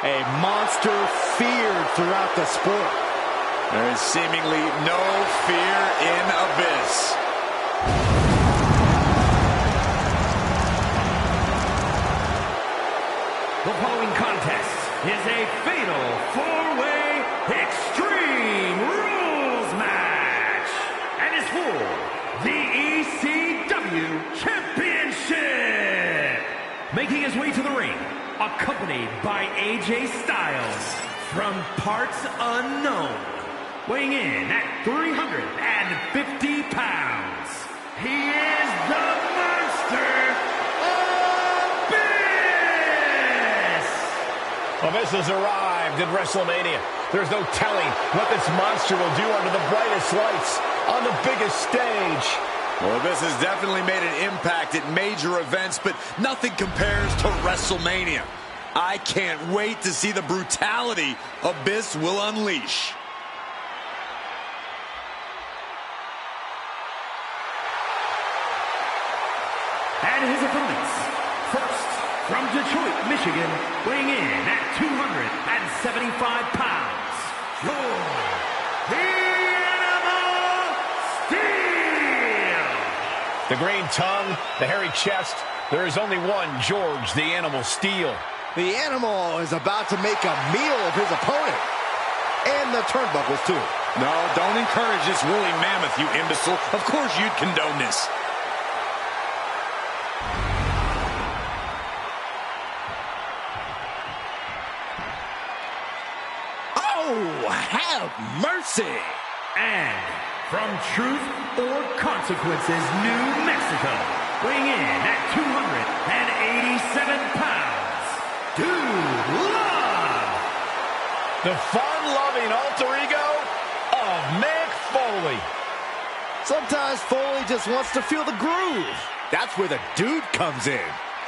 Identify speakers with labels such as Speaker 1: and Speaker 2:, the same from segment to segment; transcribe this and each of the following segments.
Speaker 1: A monster feared throughout the sport.
Speaker 2: There is seemingly no fear in Abyss.
Speaker 3: The following contest is a fatal four-way Extreme Rules match and is for the ECW Championship. Making his way to the ring, accompanied by AJ Styles from parts unknown, weighing in at 350 pounds. He is the monster Abyss!
Speaker 4: Abyss has arrived at WrestleMania. There's no telling what this monster will do under the brightest lights on the biggest stage.
Speaker 2: Well, Abyss has definitely made an impact at major events, but nothing compares to WrestleMania. I can't wait to see the brutality Abyss will unleash.
Speaker 3: And his opponents, first, from Detroit, Michigan, weighing in at 275 pounds, George the Animal Steel!
Speaker 4: The green tongue, the hairy chest, there is only one George the Animal Steel.
Speaker 1: The Animal is about to make a meal of his opponent. And the turnbuckles, too.
Speaker 2: No, don't encourage this woolly mammoth, you imbecile. Of course you'd condone this.
Speaker 1: Oh, have mercy!
Speaker 3: And from Truth or Consequences, New Mexico, weighing in at 287 pounds, Dude Love!
Speaker 4: The fun-loving alter ego of Mick Foley.
Speaker 1: Sometimes Foley just wants to feel the groove. That's where the dude comes in.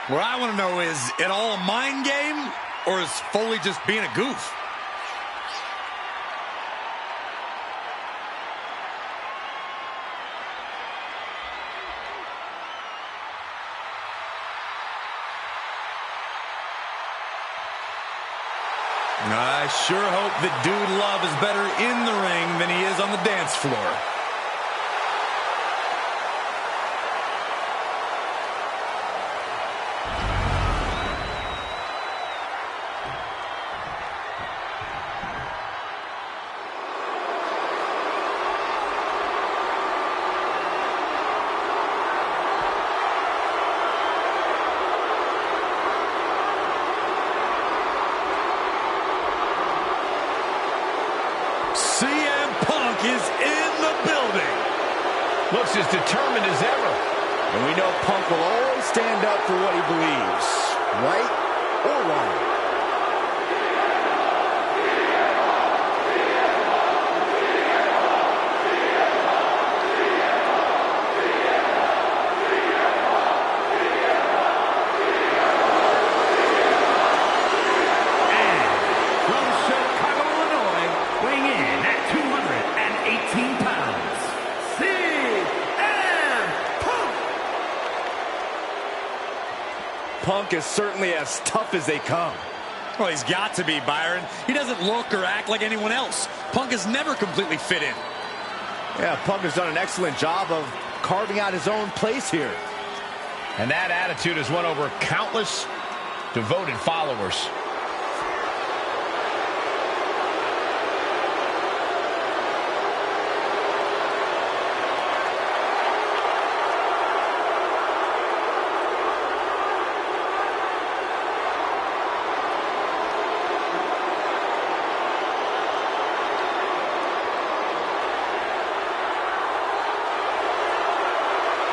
Speaker 2: What I want to know is it all a mind game, or is Foley just being a goof? I sure hope that Dude Love is better in the ring than he is on the dance floor. CM Punk is in the building.
Speaker 4: Looks as determined as ever.
Speaker 1: And we know Punk will always stand up for what he believes, right or wrong. Punk is certainly as tough as they come.
Speaker 2: Well, he's got to be, Byron. He doesn't look or act like anyone else. Punk has never completely fit in.
Speaker 1: Yeah, Punk has done an excellent job of carving out his own place here.
Speaker 4: And that attitude has won over countless devoted followers.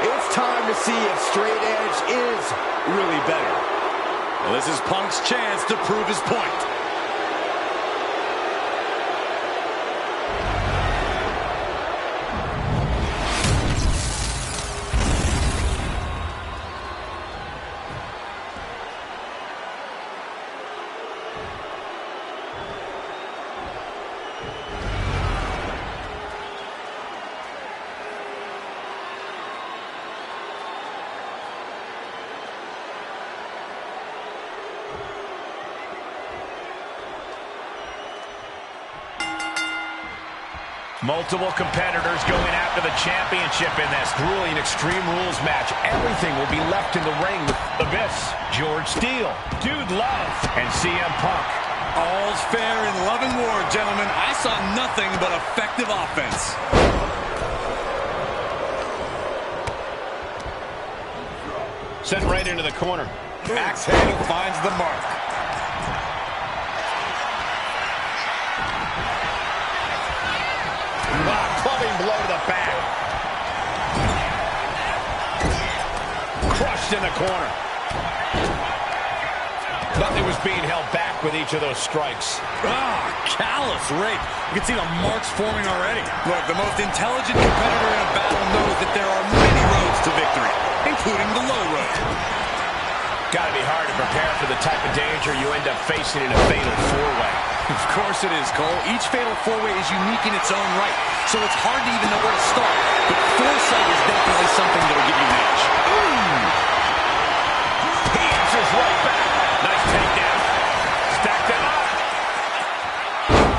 Speaker 1: It's time to see if straight edge is really better.
Speaker 2: Well, this is Punk's chance to prove his point.
Speaker 4: Multiple competitors going after the championship in this grueling Extreme Rules match. Everything will be left in the ring with Abyss, George Steele, Dude Love, and CM Punk.
Speaker 2: All's fair in love and war, gentlemen. I saw nothing but effective offense.
Speaker 4: Sent right into the corner.
Speaker 2: Axe handle finds the mark.
Speaker 4: Clubbing blow to the back. Crushed in the corner. Nothing was being held back with each of those strikes.
Speaker 2: Callous rake. You can see the marks forming already. Look, the most intelligent competitor in a battle knows that there are many roads to victory, including the low road.
Speaker 4: Gotta be hard to prepare for the type of danger you end up facing in a fatal four-way.
Speaker 2: Of course it is, Cole. Each fatal four-way is unique in its own right, so it's hard to even know where to start. But foresight is definitely something that'll give you an edge.
Speaker 4: He answers right back. Nice takedown. Stacked it up.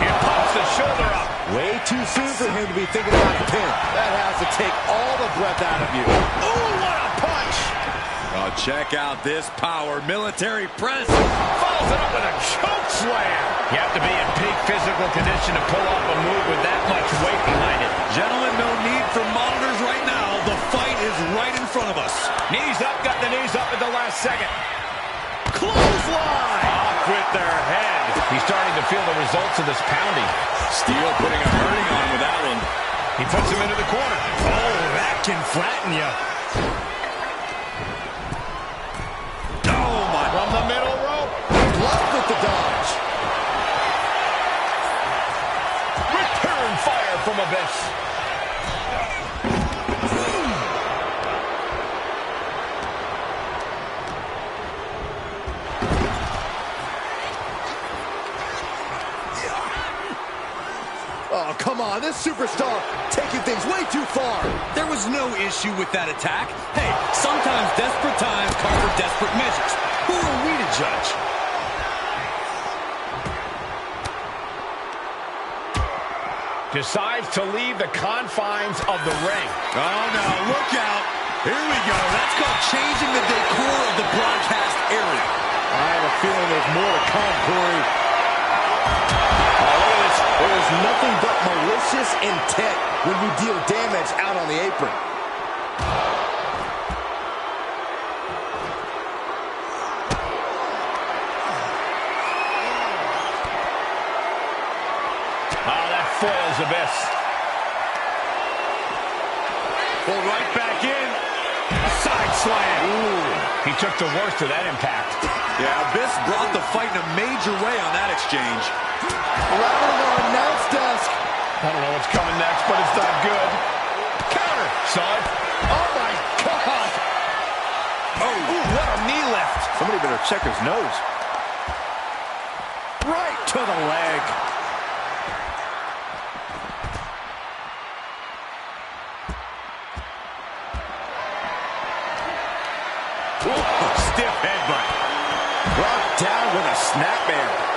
Speaker 4: And pops the shoulder up.
Speaker 1: Way too soon for him to be thinking about the pin. That has to take all the breath out of you.
Speaker 4: Ooh, what a punch.
Speaker 2: Oh, check out this power. Military press.
Speaker 4: Follows it up with a choke slam. You have to be in peak physical condition to pull off a move with that much weight behind it.
Speaker 2: Gentlemen, no need for monitors right now. The fight is right in front of us.
Speaker 4: Knees up, got the knees up at the last second.
Speaker 2: Clothesline.
Speaker 4: Off with their head. He's starting to feel the results of this pounding.
Speaker 2: Steele putting a hurting on with that one.
Speaker 4: He puts him into the corner.
Speaker 2: Oh, that can flatten you. Oh, my.
Speaker 4: From the middle rope.
Speaker 1: Blocked with the dodge.
Speaker 4: Return fire from Abyss.
Speaker 1: Oh, come on, this superstar taking things way too far.
Speaker 2: There was no issue with that attack. Hey, sometimes desperate times call for desperate measures. Who are we to judge?
Speaker 4: Decides to leave the confines of the ring.
Speaker 2: Oh, no, look out. Here we go. That's called changing the decor of the broadcast area.
Speaker 1: I have a feeling there's more to come, Corey. Oh, look at this. There is nothing but malicious intent when you deal damage out on the apron.
Speaker 4: Oh, that foils Abyss.
Speaker 2: Pull right back in.
Speaker 4: A side slam. Ooh. He took the worst of that impact.
Speaker 2: Yeah, Abyss brought the fight in a major way on that exchange.
Speaker 1: Right on our announce desk.
Speaker 4: I don't know what's coming next, but it's not good. Counter. Saw it.
Speaker 1: Oh, my God.
Speaker 4: Oh, ooh, what a knee lift.
Speaker 1: Somebody better check his nose. Right to the leg.
Speaker 2: Ooh, stiff headbutt.
Speaker 1: Brought down with a snapmare.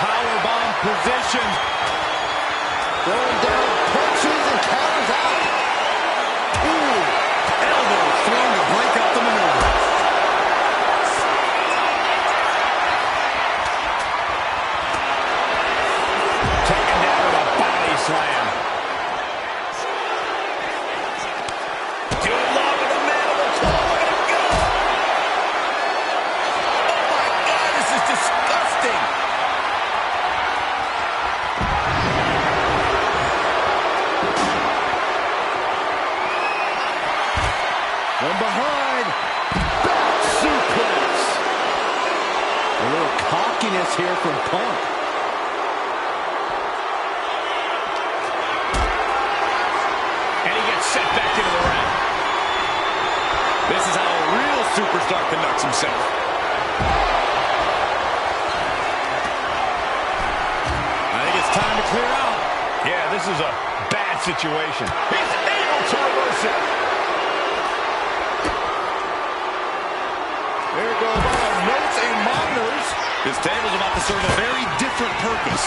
Speaker 2: Powerbomb position.
Speaker 1: Throwing down punches and counters out.
Speaker 2: Ooh, elbow thrown to break up the maneuver.
Speaker 4: Taken down with a body slam. Dude Love with a mandible claw. Look at him go. Oh, my God, this is disgusting.
Speaker 1: From behind, back suplex. A little cockiness here from Punk.
Speaker 4: And he gets sent back into the ring.
Speaker 2: This is how a real superstar conducts himself. I think it's time to clear out.
Speaker 4: Yeah, this is a bad situation. He's able to reverse it.
Speaker 1: There goes all notes and monitors.
Speaker 2: This table's about to serve a very different purpose.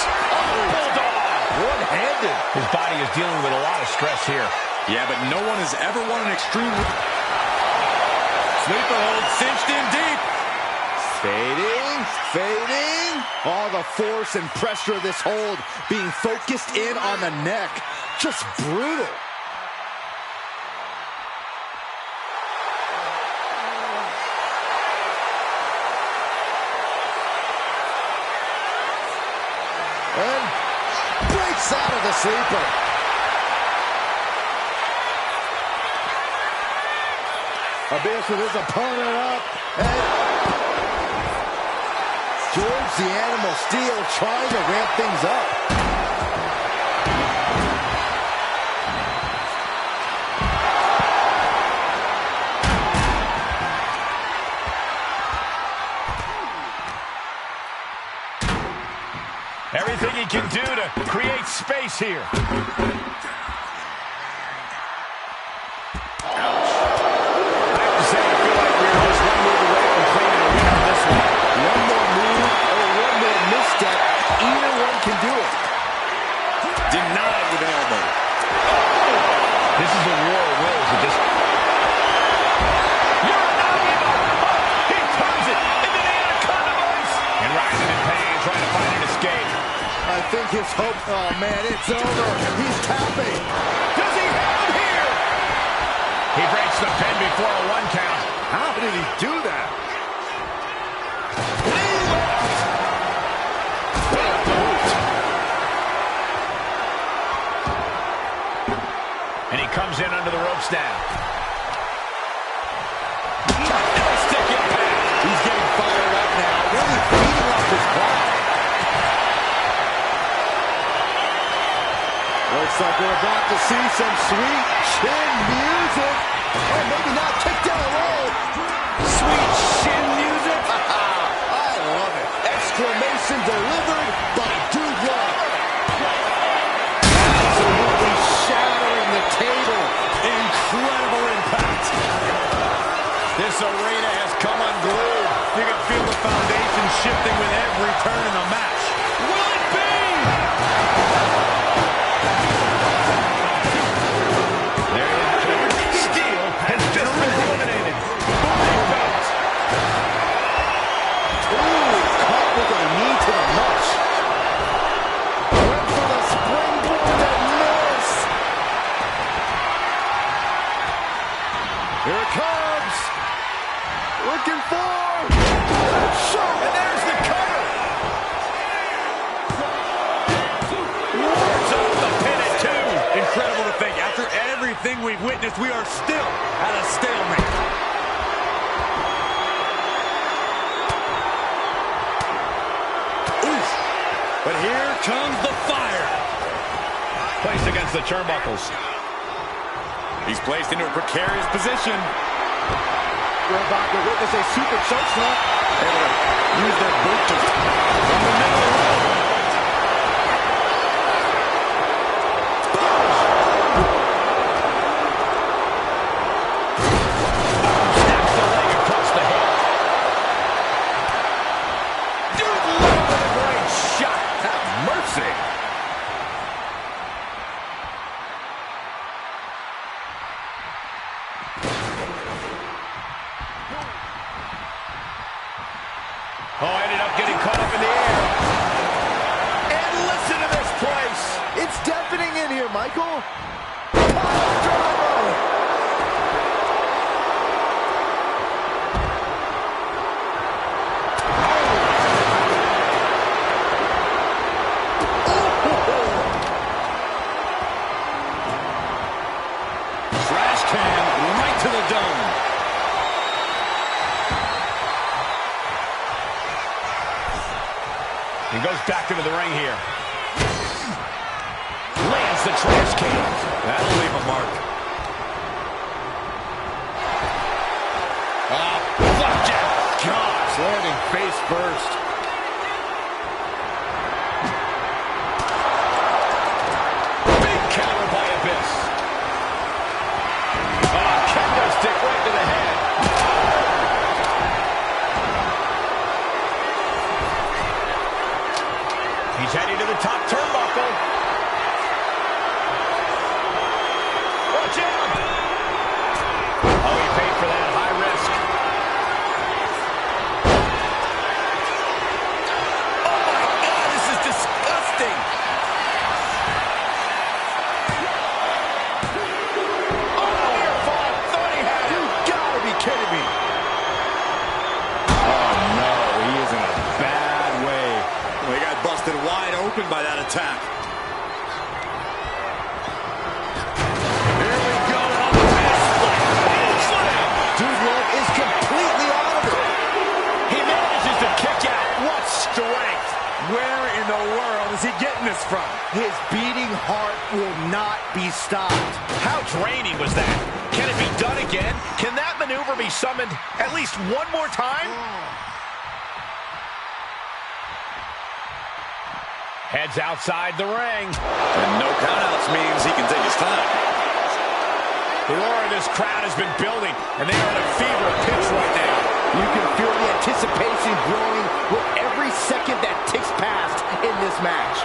Speaker 1: One-handed.
Speaker 4: His body is dealing with a lot of stress here.
Speaker 2: Yeah, but no one has ever won an extreme. Sleeper hold cinched in deep.
Speaker 1: Fading, fading. All the force and pressure of this hold being focused in on the neck. Just brutal. And breaks out of the sleeper. Abyss with his opponent up. And George the Animal Steel trying to ramp things up.
Speaker 4: Everything he can do to create space here.
Speaker 1: I think his hope, oh man, it's over. He's tapping.
Speaker 4: Does he have him here? He breaks the pin before a 1 count.
Speaker 1: How did he do that?
Speaker 4: And he comes in under the ropes now.
Speaker 1: Stick impact. He's getting fired up now, really feeding off his crowd. Looks like we're about to see some sweet chin music. Oh, maybe not. Kick down low. Sweet chin music. I love it. Exclamation delivered by Dude Love. Absolutely shattering the table. Incredible impact.
Speaker 2: This arena has come unglued. You can feel the foundation shifting with every turn in the match. Will it be?
Speaker 1: Here it comes. Looking for. And there's the cover.
Speaker 2: Wards off the pin at 2. Incredible to think. After everything we've witnessed, we are still at a stalemate. Oof. But here comes the fire.
Speaker 4: Placed against the turnbuckles.
Speaker 2: He's placed into a precarious position.
Speaker 1: We're about to witness a super choke slam.
Speaker 2: Able to use their boot to from the middle.
Speaker 4: Snaps the leg across the head.
Speaker 1: Dude, love with a great shot. Have mercy.
Speaker 4: Oh, ended up getting caught up in the air.
Speaker 1: And listen to this place. It's deafening in here, Michael. Drama.
Speaker 2: Trash can right to the dome.
Speaker 4: He goes back into the ring here. Lands the trash can.
Speaker 2: That'll leave a mark.
Speaker 4: Flapjack.
Speaker 1: Gosh, landing face first.
Speaker 4: Big counter by Abyss. Kendo stick right to the head.
Speaker 1: kidding me? Oh, no. He is in a bad way.
Speaker 2: Well, he got busted wide open by that attack. Here we go. On the wrist. Slam.
Speaker 1: Dude Love is completely out of it.
Speaker 4: He manages to kick out. What strength.
Speaker 2: Where in the world is he getting this from?
Speaker 1: His beating heart will not be stopped.
Speaker 4: How draining was that? Can it be done again? Can that maneuver be summoned at least one more time? Heads outside the ring.
Speaker 2: And no countouts means he can take his time.
Speaker 4: The roar of this crowd has been building, and they are at a fever pitch right now.
Speaker 1: You can feel the anticipation growing with every second that ticks past in this match.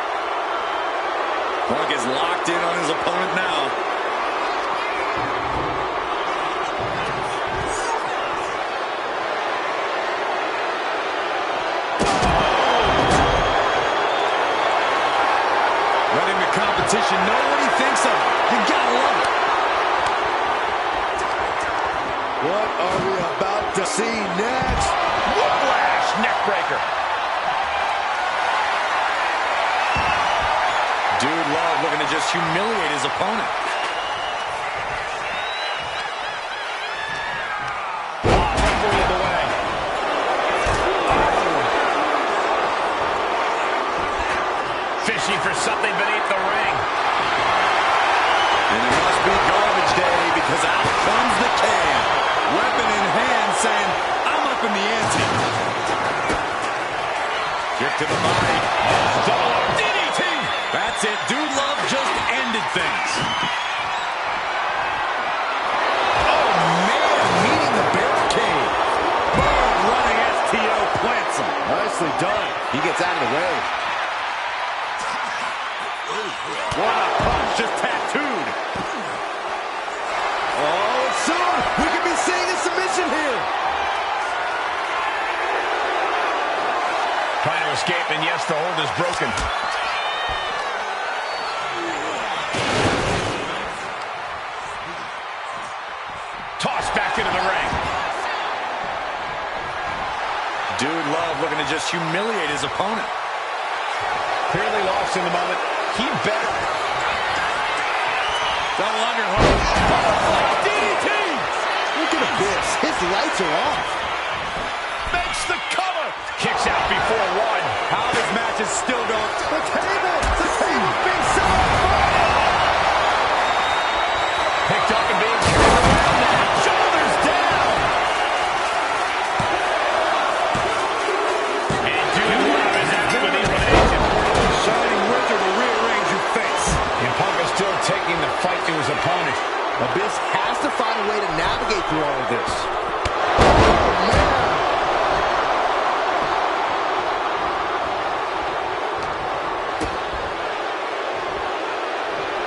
Speaker 2: Punk is locked in on his opponent now. Letting the competition know what he thinks of it. You gotta love it.
Speaker 1: What are we about to see next?
Speaker 4: Whiplash neckbreaker.
Speaker 2: Dude Love looking to just humiliate his opponent.
Speaker 4: Referee in the way. Fishing for something beneath the ring.
Speaker 2: And it must be garbage day because out comes the can. Weapon in hand saying, I'm up in the ante. Kick to the body.
Speaker 4: Double DDT.
Speaker 2: That's it. Dude Love just ended things.
Speaker 1: Oh, man, meeting the barricade.
Speaker 2: Boom, running STO plants him.
Speaker 1: Nicely done. He gets out of the way.
Speaker 2: What a punch, just tattooed.
Speaker 1: Oh, soon we could be seeing a submission here.
Speaker 4: Trying to escape, and yes, the hold is broken. Tossed back into the ring.
Speaker 2: Dude Love looking to just humiliate his opponent.
Speaker 4: Clearly lost in the moment. He better.
Speaker 2: Double underhook. Butterfly DDT.
Speaker 1: Look at this. His lights are off.
Speaker 4: Makes the cover. Kicks out before one.
Speaker 2: How this match is still going.
Speaker 1: The table's being set on fire.
Speaker 4: Picked up and being carried around now. Shoulders down. And Dude Love is out with elimination.
Speaker 2: Shining Winter to rearrange your face.
Speaker 4: And Punk is still taking the fight to his opponent.
Speaker 1: Abyss has to find a way to navigate through all of this. Oh, man.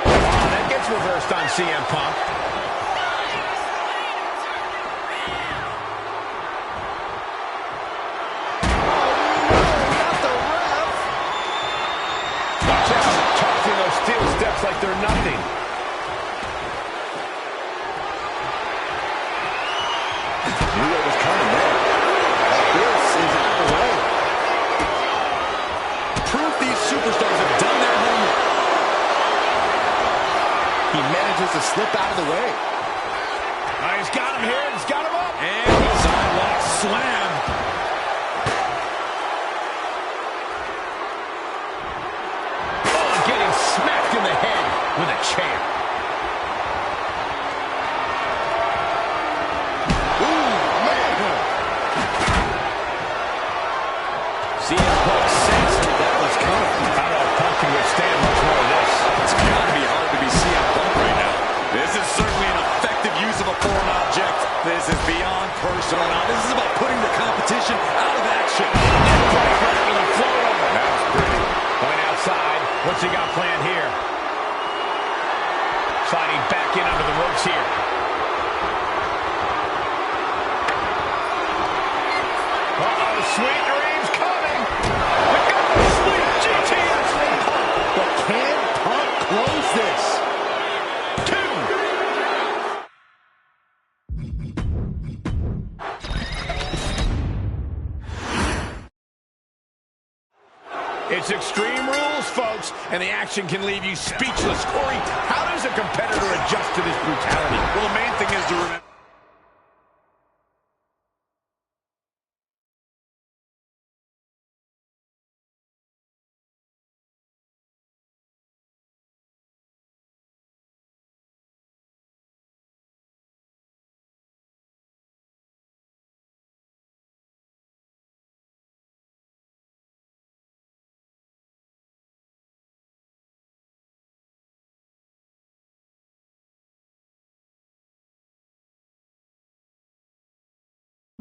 Speaker 4: Wow, that gets reversed on CM Punk.
Speaker 1: Not the ref.
Speaker 4: Watch out, tossing those steel steps like they're nothing.
Speaker 1: Knew what was coming there. Abyss is out of the way.
Speaker 2: Proof these superstars have done their homework.
Speaker 1: He manages to slip out of the way.
Speaker 4: He's got him here. He's got him up.
Speaker 2: And the sidewalk slam.
Speaker 4: Oh, getting smacked in the head with a chair. CM Punk sensed that was coming. I don't know if Punk can withstand much more of this.
Speaker 2: It's got to be hard to be CM Punk right now. This is certainly an effective use of a foreign object. This is beyond personal now. This is about putting the competition out of action.
Speaker 4: With a float over. That was pretty. Going outside. What's he got planned here? Sliding back in under the ropes here. Uh-oh, sweet dreams coming. We got the sweet GTS from Punk.
Speaker 1: But can Punk close this?
Speaker 4: It's Extreme Rules, folks, and the action can leave you speechless. Corey, how does a competitor adjust to this brutality?
Speaker 2: Well, the main thing is to remember.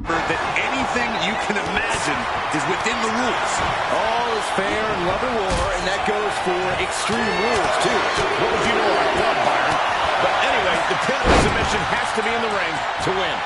Speaker 2: That anything you can imagine is within the rules.
Speaker 1: All is fair in love and war, and that goes for Extreme Rules, too.
Speaker 4: What would you know about that, Byron? But anyway, the pin or submission has to be in the ring to win.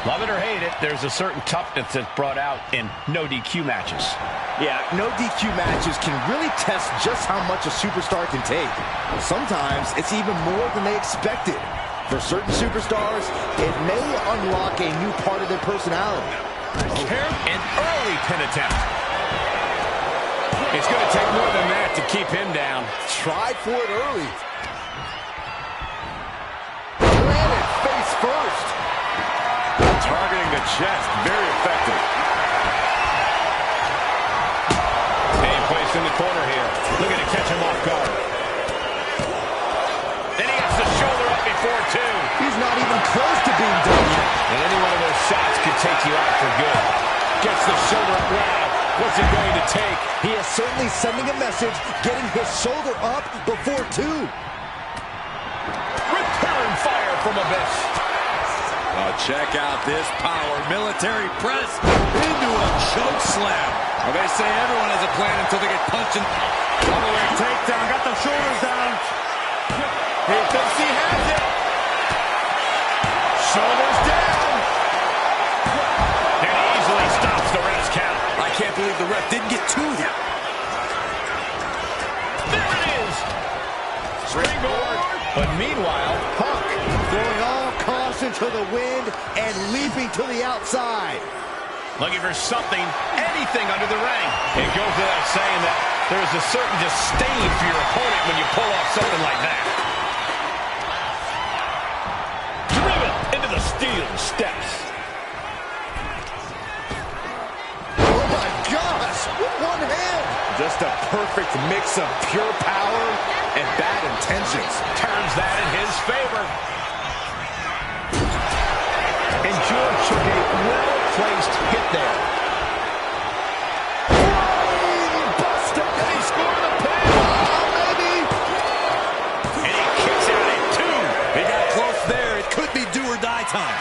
Speaker 4: Love it or hate it, there's a certain toughness that's brought out in no DQ matches.
Speaker 1: Yeah, no DQ matches can really test just how much a superstar can take. Sometimes it's even more than they expected. For certain superstars, it may unlock a new part of their personality.
Speaker 4: An early pin attempt. It's going to take more than that to keep him down.
Speaker 1: Tried for it early.
Speaker 2: Targeting the chest. Very effective.
Speaker 4: Being placed in the corner here. Looking to catch him off guard. Then he gets the shoulder up before two.
Speaker 1: He's not even close to being done yet.
Speaker 4: And any one of those shots could take you out for good. Gets the shoulder up. Wow. What's it going to take?
Speaker 1: He is certainly sending a message, getting his shoulder up before two.
Speaker 4: Return fire from Abyss.
Speaker 2: Oh, check out this power. Military press into a choke slam. Well, they say everyone has a plan until they get punched. All-the-way takedown. Got the shoulders down. He thinks he has it. Shoulders down.
Speaker 4: And he easily stops the ref's count.
Speaker 2: I can't believe the ref didn't get to him.
Speaker 4: There it is. Springboard. But meanwhile,
Speaker 1: Punk throwing all caution to the wind and leaping to the outside.
Speaker 4: looking for something, anything under the ring. It goes without saying that there's a certain disdain for your opponent when you pull off something like that. Driven into the steel steps.
Speaker 1: Oh my gosh, with one hand.
Speaker 2: Just a perfect mix of pure power and bad intentions.
Speaker 4: Turns that in his favor. And George took a well-placed hit there.
Speaker 1: Buster, can he score the pin? Maybe.
Speaker 4: And he kicks out at two.
Speaker 2: He got close there. It could be do or die time.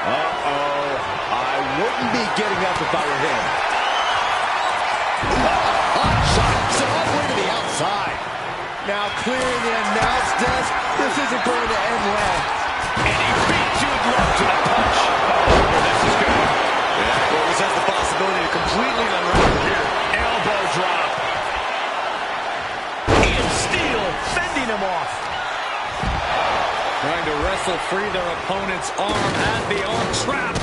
Speaker 1: Uh-oh. I wouldn't be getting up if I were him. Hot shot. So all the way to the outside. Now clearing the announce desk. This isn't going to end well.
Speaker 4: And he beat Jude Love to the punch. Oh, this is good.
Speaker 2: Yeah, well, this has the possibility to completely unravel here.
Speaker 4: Elbow drop. And Steel fending him off.
Speaker 2: Trying to wrestle free their opponent's arm at the arm trap.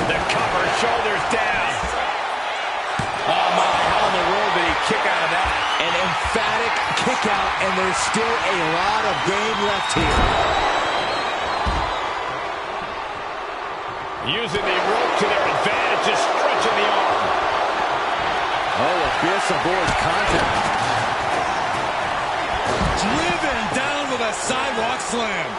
Speaker 4: The cover, shoulders down. Oh my, how in the world did he kick out of that?
Speaker 1: An emphatic kick out, and there's still a lot of game left here.
Speaker 4: Using the rope to their advantage, just stretching the arm.
Speaker 1: Oh, Abyss avoids contact.
Speaker 2: Driven down with a sidewalk slam.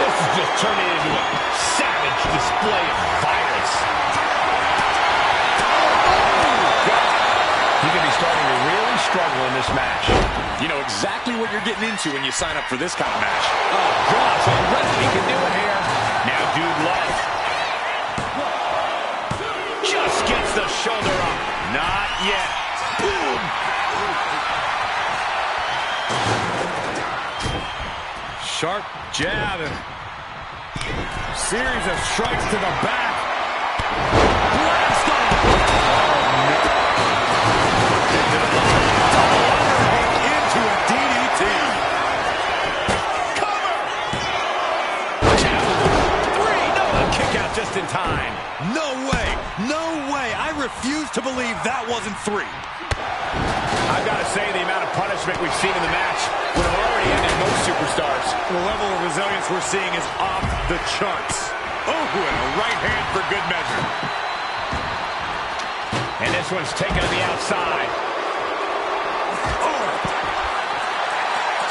Speaker 4: This is just turning into a savage display of violence. He could be starting to really struggle in this match.
Speaker 2: You know exactly what you're getting into when you sign up for this kind of match.
Speaker 4: Oh, gosh, already he can do it here. Now, Dude Love. Just gets the shoulder up. Not yet. Boom.
Speaker 2: Sharp jab and series of strikes to the back. Blast off. Into a DDT.
Speaker 4: Cover. 2, 3. No, a kick out just in time.
Speaker 2: No way. No way. I refuse to believe that wasn't 3.
Speaker 4: I've got to say, the amount of punishment we've seen in the match would have already ended most superstars.
Speaker 2: The level of resilience we're seeing is off the charts. Oh, and a right hand for good measure.
Speaker 4: And this one's taken to the outside.
Speaker 2: Oh.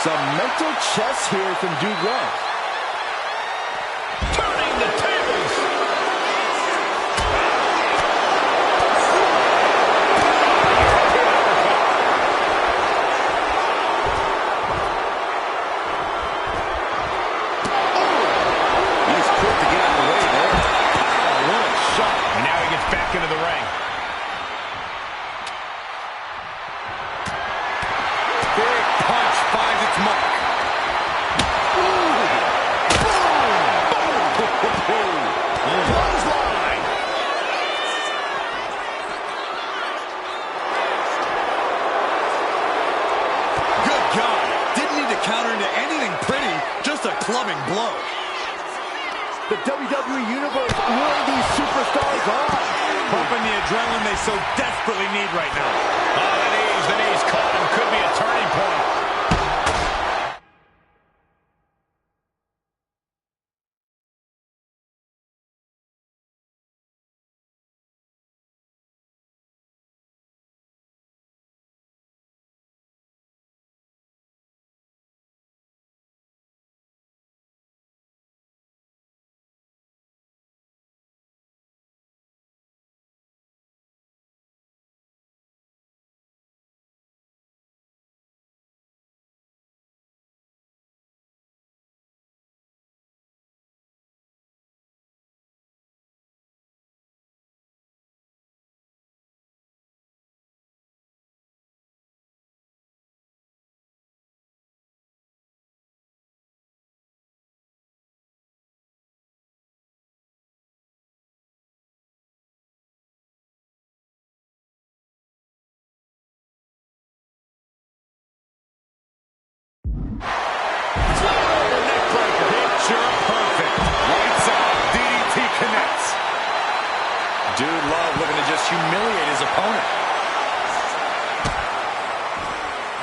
Speaker 1: Some mental chess here from Dude Love.
Speaker 4: Turning the tables.
Speaker 1: He's quick to get out of the way there. Oh, what a shot.
Speaker 4: And now he gets back into the ring.
Speaker 2: Big punch finds its mark.
Speaker 4: Bloodline.
Speaker 2: Good God. Didn't need to counter into anything pretty. Just a clubbing blow.
Speaker 1: The WWE Universe luring these superstars on.
Speaker 2: Pumping the adrenaline they so desperately need right now.
Speaker 4: Oh, and he knows the knee's caught him. Could be a turning point. Dude Love looking to just humiliate his opponent.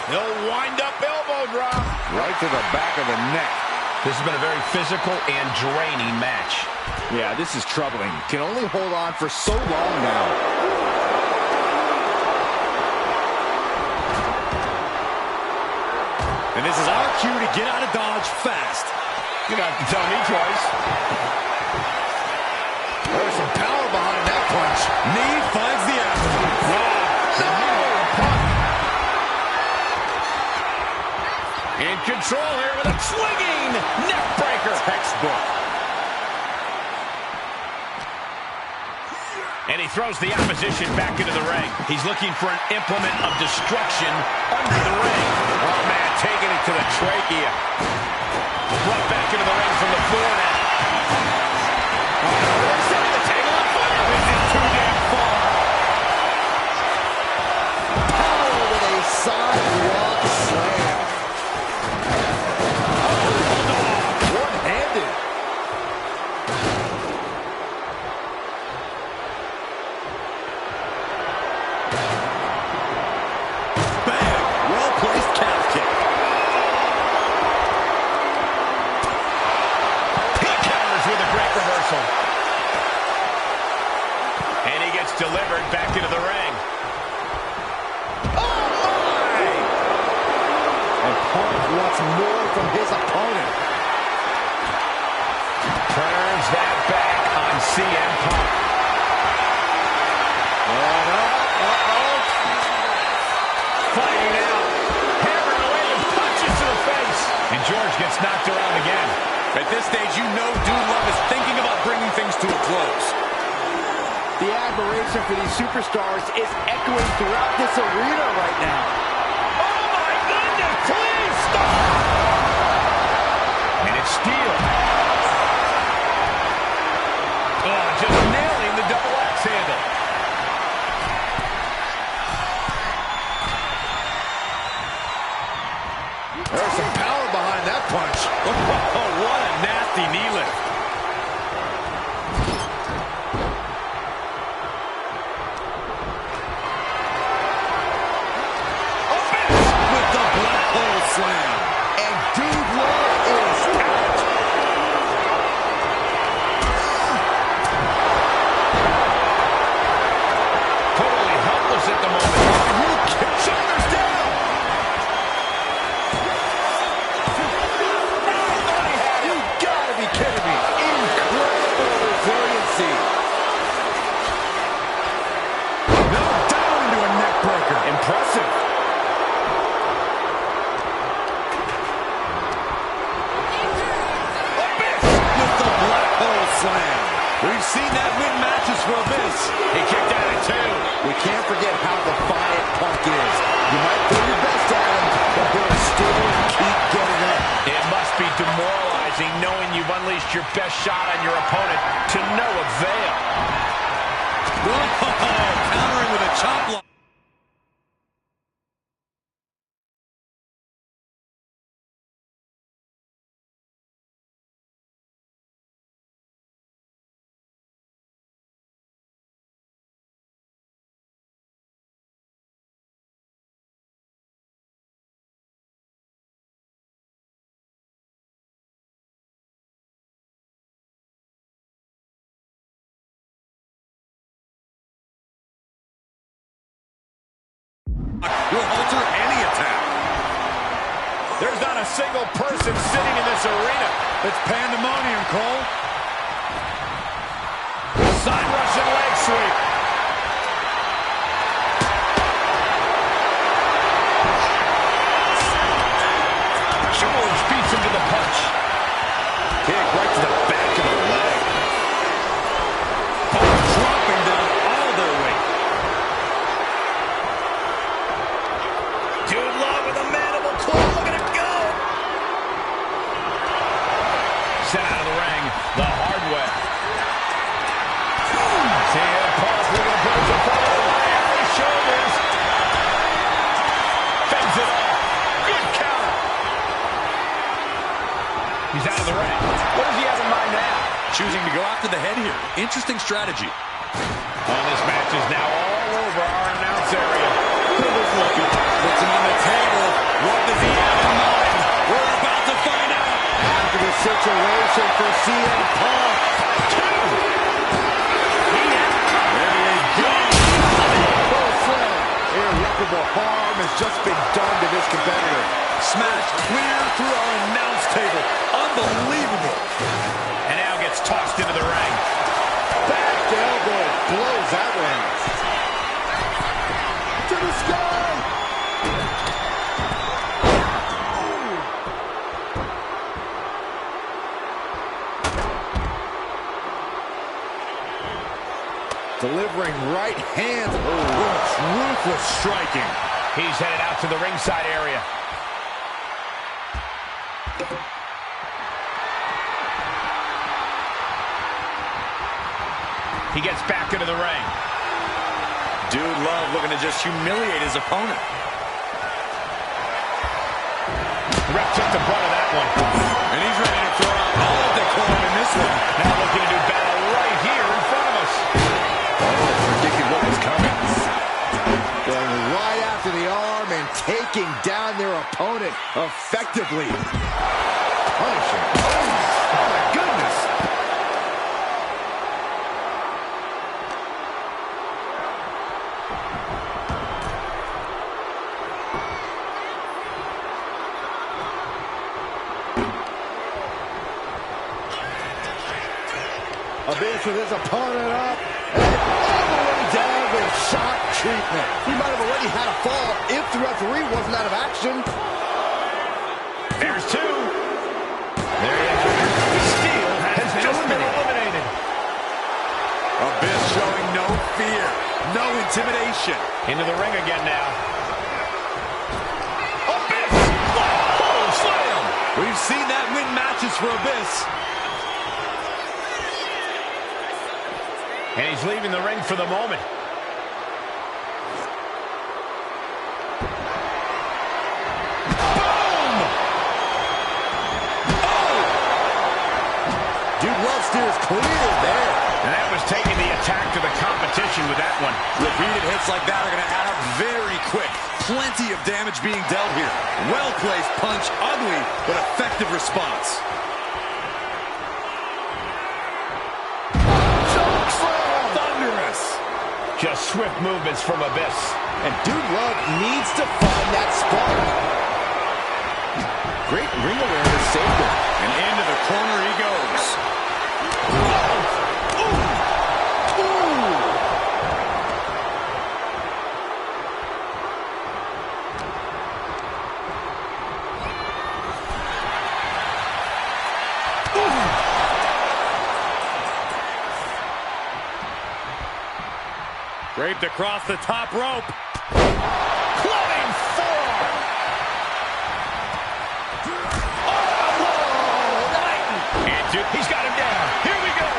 Speaker 4: He'll wind up elbow drop.
Speaker 2: Right to the back of the neck.
Speaker 4: This has been a very physical and draining match.
Speaker 1: Yeah, this is troubling. Can only hold on for so long now.
Speaker 2: And this is our cue to get out of Dodge fast.
Speaker 4: You don't have to tell me twice.
Speaker 1: There's some power behind that punch.
Speaker 2: Knee finds the abdomen.
Speaker 4: Wow.
Speaker 2: In control here with a swinging neck breaker. Textbook.
Speaker 4: And he throws the opposition back into the ring. He's looking for an implement of destruction under the ring. Oh, man, taking it to the trachea. Brought back into the ring from the floor now. Setting the table on fire. This is too damn far.
Speaker 1: Power with a sidewalk slam. One-handed.
Speaker 2: Bang. Well-placed calf kick.
Speaker 4: He counters with a great reversal. And he gets delivered back into the ring.
Speaker 1: Oh, my! And Punk wants more from his opponent.
Speaker 4: Turns that back on CM Punk. Fighting out. Hammering away with punches to the face. And George gets knocked around again.
Speaker 2: At this stage, you know Dude Love is thinking about bringing things to a close.
Speaker 1: The admiration for these superstars is echoing throughout this arena right now.
Speaker 4: Oh my goodness, please stop! And it's Steel. Oh, just nailing the double axe handle.
Speaker 1: There's some power behind that punch.
Speaker 2: Oh, what a nasty knee lift. With the black hole slam.
Speaker 1: And Dude Love is out.
Speaker 4: Totally helpless at the moment.
Speaker 1: Shoulders down. You gotta be kidding me. Incredible resiliency.
Speaker 2: No, down into a neck breaker.
Speaker 1: Impressive.
Speaker 2: With the black hole slam. We've seen that win matches for Abyss.
Speaker 4: He kicked out at two.
Speaker 1: We can't forget how defiant Punk is. You might throw your best at him, but he'll still keep getting up.
Speaker 4: It must be demoralizing knowing you've unleashed your best shot on your opponent to no avail.
Speaker 2: Countering with a chop block. He'll alter any attack.
Speaker 4: There's not a single person sitting in this arena.
Speaker 2: It's pandemonium, Cole.
Speaker 4: Side Russian leg sweep. George beats him to the punch.
Speaker 2: Kick right to the back of the leg. Oh, dropping down all their weight.
Speaker 4: Dude Love with a mandible claw. Look at him go. Sent out of the ring the hard way. CM Punk with a bruise in front of the eye on his shoulders. Fends it off. Good counter. He's out of the ring. What does he have in mind now?
Speaker 2: Choosing to go after the head here. Interesting strategy.
Speaker 4: And this match is now all over our announce area.
Speaker 2: Who's looking? Puts him on the table. What does he have in mind? We're about to find out.
Speaker 1: After the situation for CM Punk. Irreparable harm has just been done to this competitor.
Speaker 2: Smashed clear through our announce table. Unbelievable.
Speaker 4: And now gets tossed into the ring.
Speaker 1: Back elbow blows that one. To the sky. Delivering right hands.
Speaker 2: Ruthless striking.
Speaker 4: He's headed out to the ringside area. He gets back into the ring.
Speaker 2: Dude Love looking to just humiliate his opponent.
Speaker 4: Ref took the brunt of that one.
Speaker 2: And he's ready to throw out all of the decorum in this one.
Speaker 4: Now looking to do battle right here in front of us.
Speaker 2: Predicted what was coming.
Speaker 1: Going right after the arm and taking down their opponent effectively. Punishing. Oh my goodness. Abyss with his opponent up, and all the way down with shock treatment. He might have already had a fall if the referee wasn't out of action.
Speaker 4: There's two. There he is. Steel has just been eliminated.
Speaker 2: Abyss showing no fear, no intimidation.
Speaker 4: Into the ring again now. Abyss! Oh, slam!
Speaker 2: We've seen that win matches for Abyss.
Speaker 4: And he's leaving the ring for the moment. Boom!
Speaker 2: Oh!
Speaker 1: Dude Love steers clear there.
Speaker 4: And that was taking the attack to the competition with that one.
Speaker 2: Repeated hits like that are going to add up very quick. Plenty of damage being dealt here. Well-placed punch, ugly, but effective response.
Speaker 4: Just swift movements from Abyss.
Speaker 1: And Dude Love needs to find that spark. Great ring awareness saved him.
Speaker 2: And into the corner he goes. Draped across the top rope.
Speaker 4: Clubbing forearm. Oh, and dude, he's got him down. Here we go.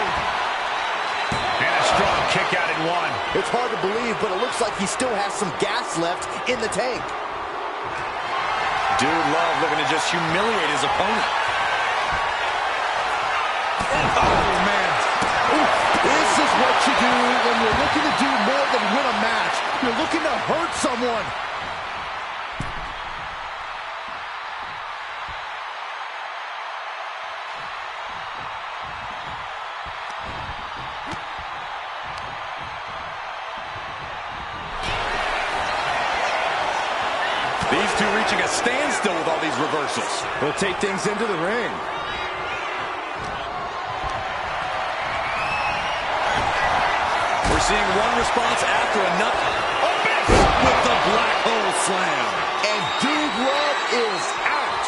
Speaker 4: And a strong kick out in one.
Speaker 1: It's hard to believe, but it looks like he still has some gas left in the tank.
Speaker 2: Dude Love looking to just humiliate his opponent. Oh, man.
Speaker 1: This is what you do when you're looking to do more than win a match. You're looking to hurt someone.
Speaker 2: approaching a standstill with all these reversals.
Speaker 1: We'll take things into the ring.
Speaker 2: We're seeing one response after another. With the black hole slam.
Speaker 1: And Dude Love is out.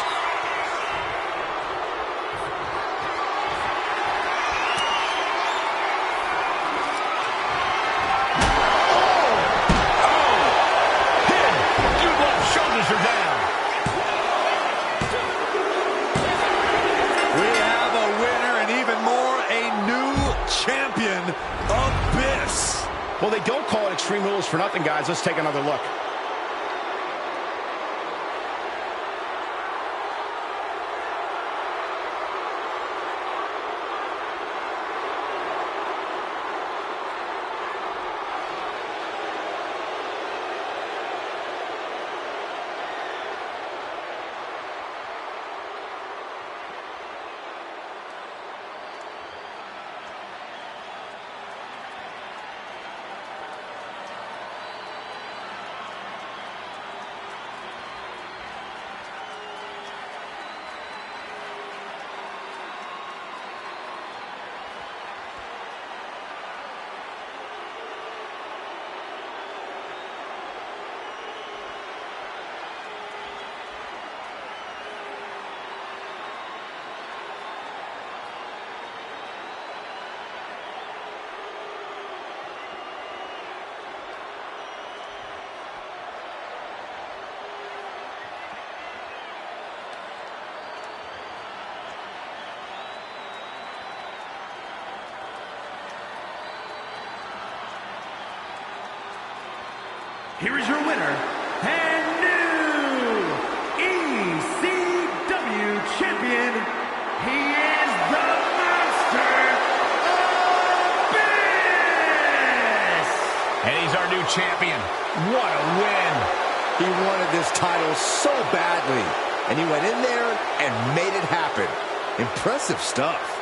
Speaker 4: Dude Love's shoulders are down.
Speaker 2: We have a winner and even more, a new champion, Abyss.
Speaker 5: Well, they don't call it Extreme Rules for nothing, guys. Let's take another look.
Speaker 3: Here is your winner and new ECW champion. He is the Master Abyss.
Speaker 4: And he's our new champion. What a win.
Speaker 1: He wanted this title so badly, and he went in there and made it happen. Impressive stuff.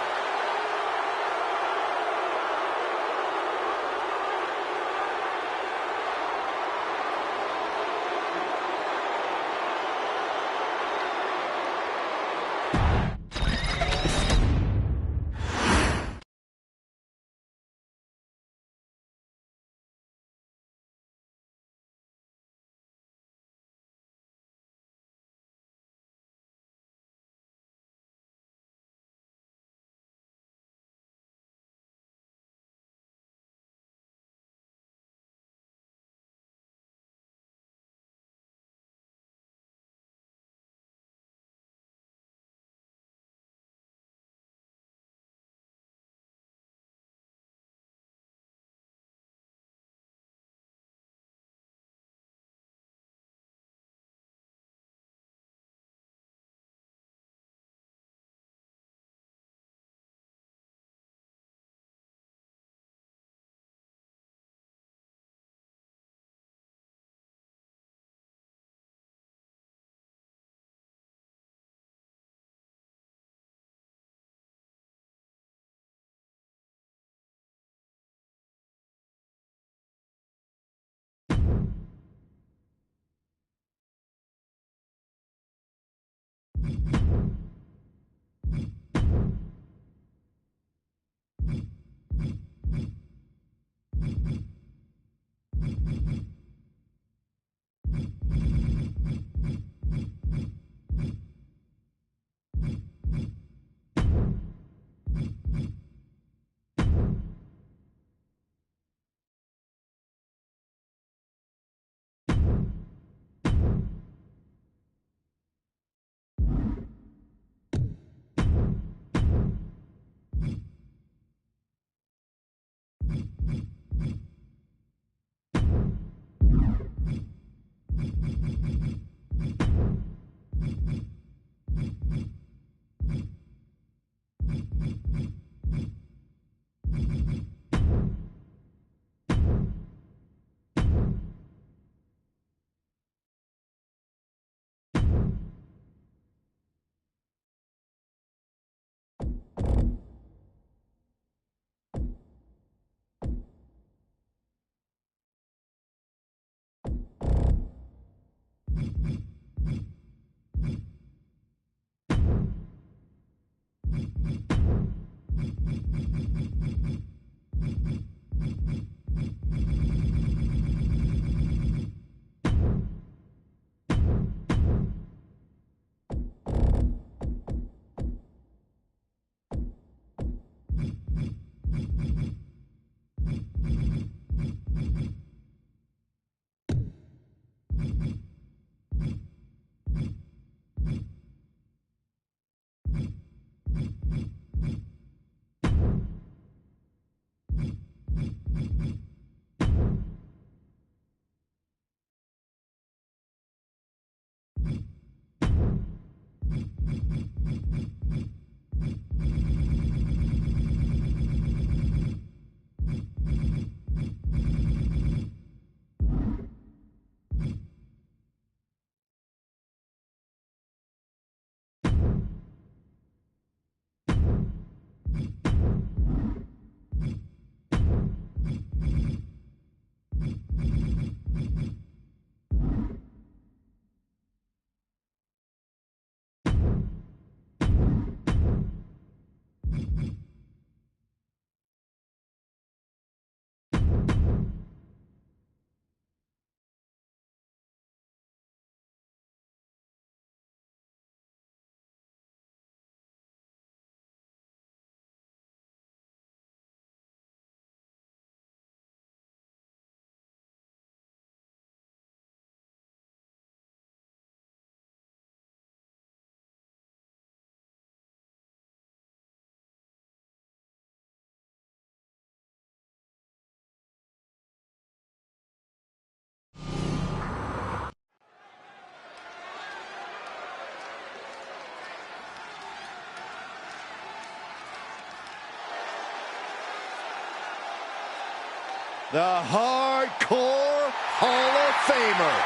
Speaker 1: the Hardcore Hall of Famer.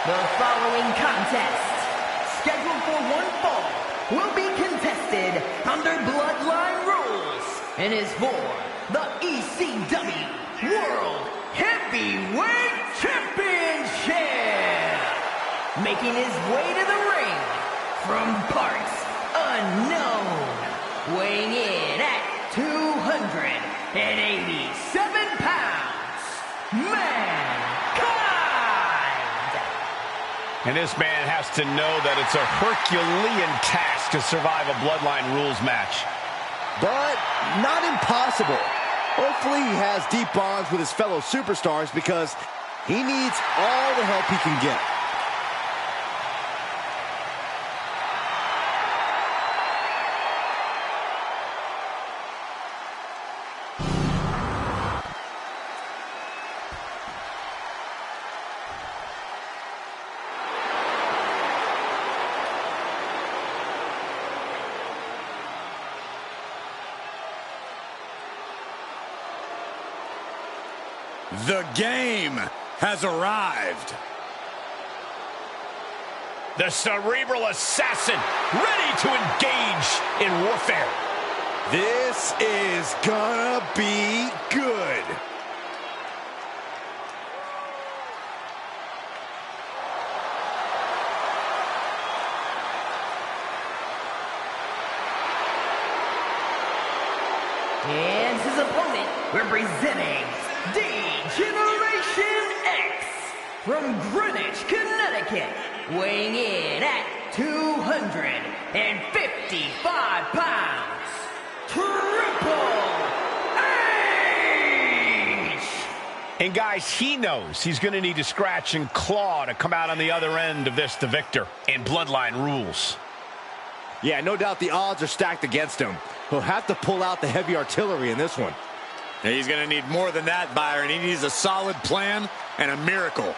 Speaker 6: The following contest, scheduled for one fall, will be contested under Bloodline rules and is for the ECW World Heavyweight Championship. Making his way to the ring from parts unknown, weighing in at 287 pounds, Mankind.
Speaker 4: And this man has to know that it's a Herculean task to survive a Bloodline rules match.
Speaker 1: But not impossible. Hopefully he has deep bonds with his fellow superstars because he needs all the help he can get.
Speaker 2: The game has arrived.
Speaker 4: The Cerebral Assassin, ready to engage in warfare.
Speaker 1: This is gonna be good.
Speaker 6: And his opponent, representing Generation X from Greenwich, Connecticut, weighing in at 255 pounds, Triple H!
Speaker 4: And guys, he knows he's going to need to scratch and claw to come out on the other end of this the victor in Bloodline rules.
Speaker 1: Yeah, no doubt the odds are stacked against him. He'll have to pull out the heavy artillery in this one.
Speaker 2: And he's going to need more than that, Byron. He needs a solid plan and a miracle.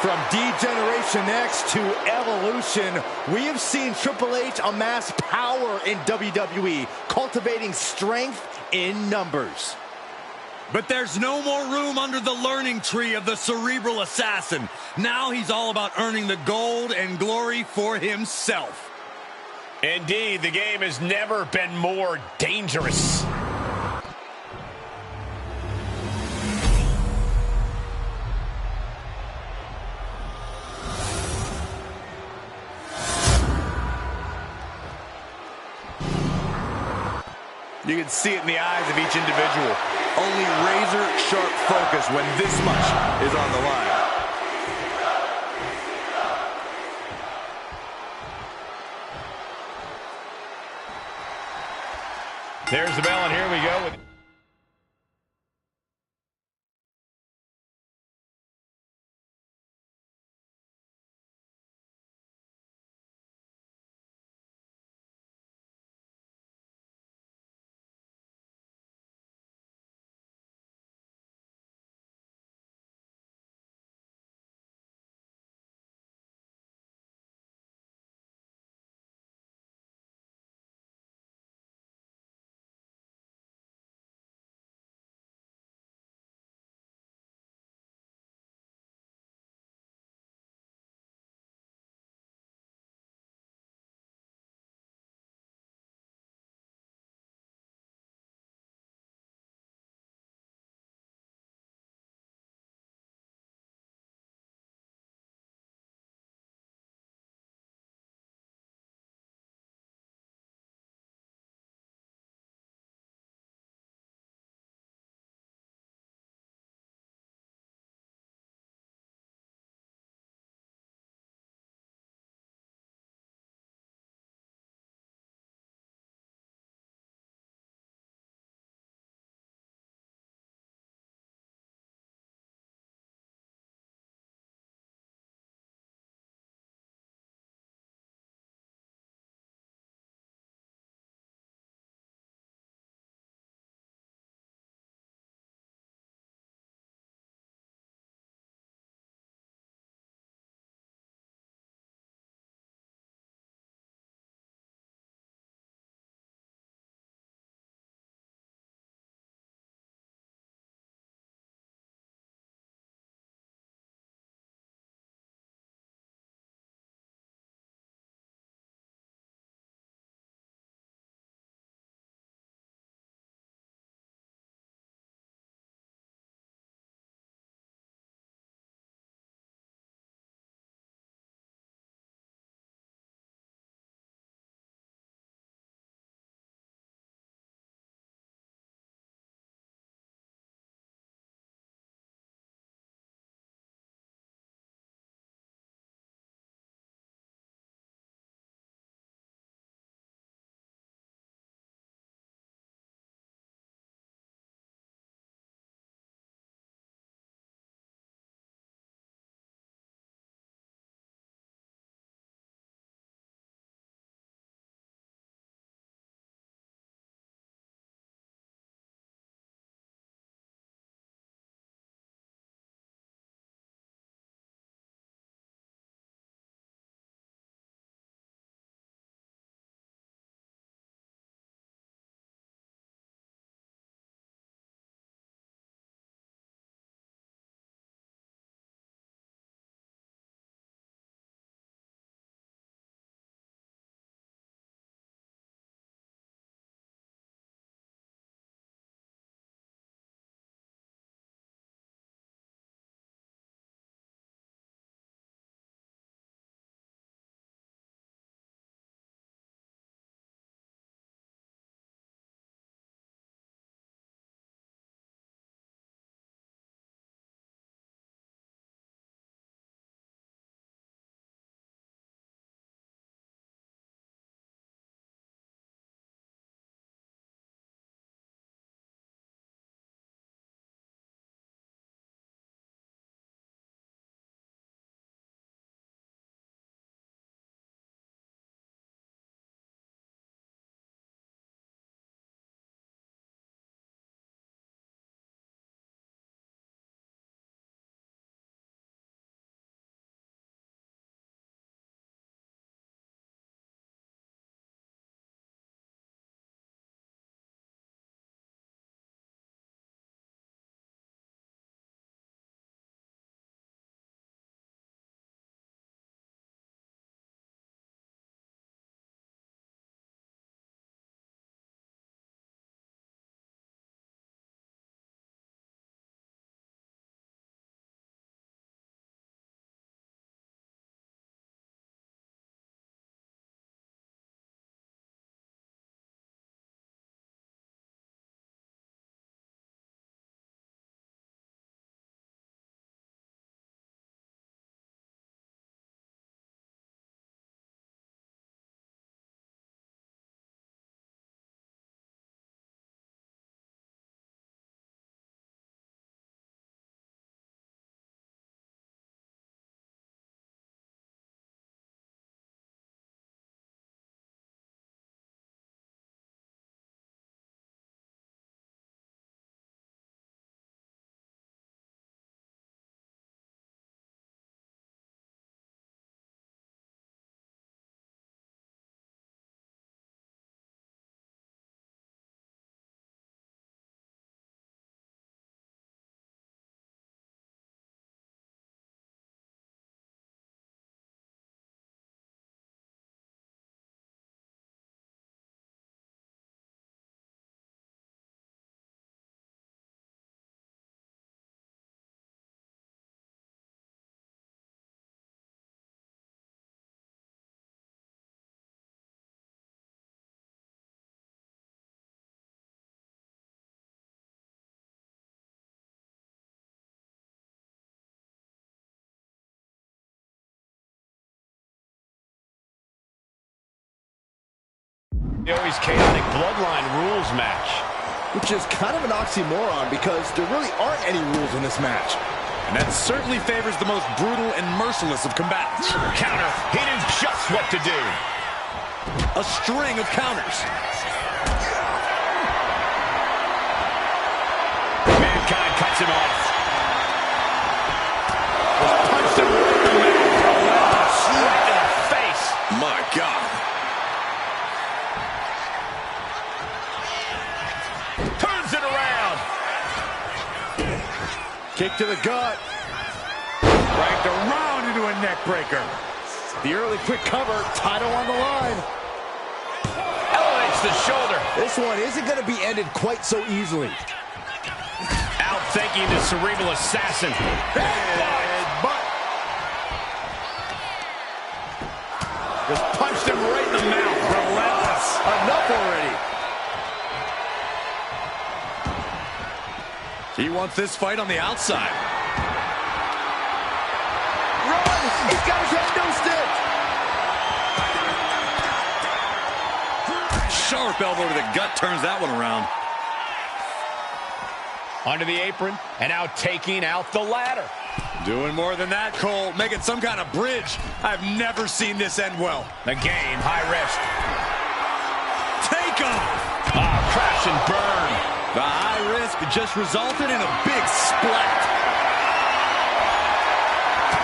Speaker 1: From D-Generation X to Evolution, we have seen Triple H amass power in WWE, cultivating strength in numbers.
Speaker 2: But there's no more room under the learning tree of the Cerebral Assassin. Now he's all about earning the gold and glory for himself.
Speaker 4: Indeed, the game has never been more dangerous.
Speaker 2: You can see it in the eyes of each individual. Only razor-sharp focus when this much is on the line.
Speaker 4: There's the bell, and here we go with The always chaotic Bloodline rules match.
Speaker 1: Which is kind of an oxymoron because there really aren't any rules in this match.
Speaker 2: And that certainly favors the most brutal and merciless of combatants.
Speaker 4: Counter. He knew just what to do.
Speaker 2: A string of counters.
Speaker 4: Mankind cuts him off. Just punched him right in the mouth. Right in the face.
Speaker 2: My God.
Speaker 4: Turns it around.
Speaker 1: Kick to the gut.
Speaker 2: Dragged around into a neck breaker.
Speaker 1: The early quick cover, title on the line.
Speaker 4: Elevates the shoulder.
Speaker 1: This one isn't going to be ended quite so easily.
Speaker 4: Outthinking the cerebral assassin.
Speaker 1: But
Speaker 4: Just punched him right in the mouth. Relentless.
Speaker 1: enough already.
Speaker 2: He wants this fight on the outside.
Speaker 1: Run! He's got his head no stick.
Speaker 2: Sharp elbow to the gut turns that one around.
Speaker 4: Under the apron, and now taking out the ladder.
Speaker 2: Doing more than that, Cole. Making some kind of bridge. I've never seen this end well.
Speaker 4: The game, high risk.
Speaker 2: Take off!
Speaker 4: Crash and burn.
Speaker 2: The high risk just resulted in a big splat.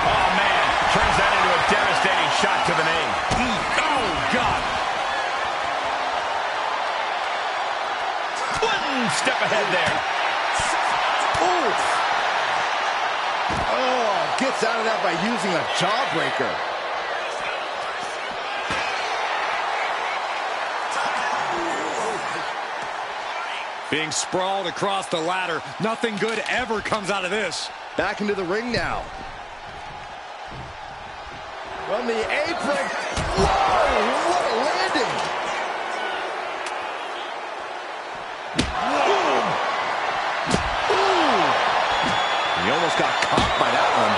Speaker 4: Oh, man. Turns that into a devastating shot to the knee.
Speaker 2: Oh, God.
Speaker 4: One step ahead there.
Speaker 1: Ooh. Oh, gets out of that by using a jawbreaker.
Speaker 2: Being sprawled across the ladder. Nothing good ever comes out of this.
Speaker 1: Back into the ring now. From the apron. Whoa, what a landing.
Speaker 2: He almost got caught by that one.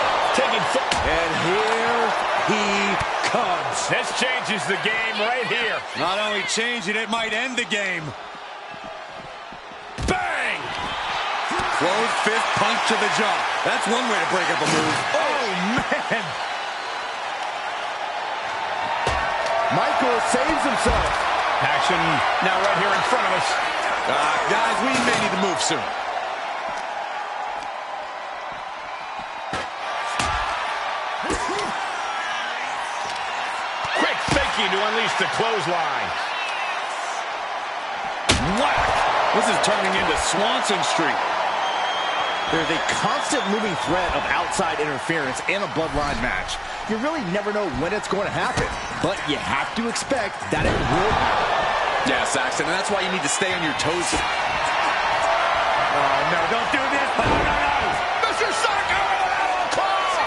Speaker 1: And here he comes.
Speaker 4: This changes the game right here.
Speaker 2: Not only changing it, might end the game. Bang! Closed fist punch to the jaw. That's one way to break up a move. Oh, man!
Speaker 1: Michael saves himself.
Speaker 4: Action now right here in front of us.
Speaker 2: Guys, we may need to move soon.
Speaker 4: Quick thinking to unleash the clothesline.
Speaker 2: Whack! This is turning into Swanson Street.
Speaker 1: There's a constant moving threat of outside interference in a Bloodline match. You really never know when it's going to happen, but you have to expect that it will happen.
Speaker 2: Yeah, Saxton, and that's why you need to stay on your toes. Oh, no, don't do this. No, no, no. Mr. Saka!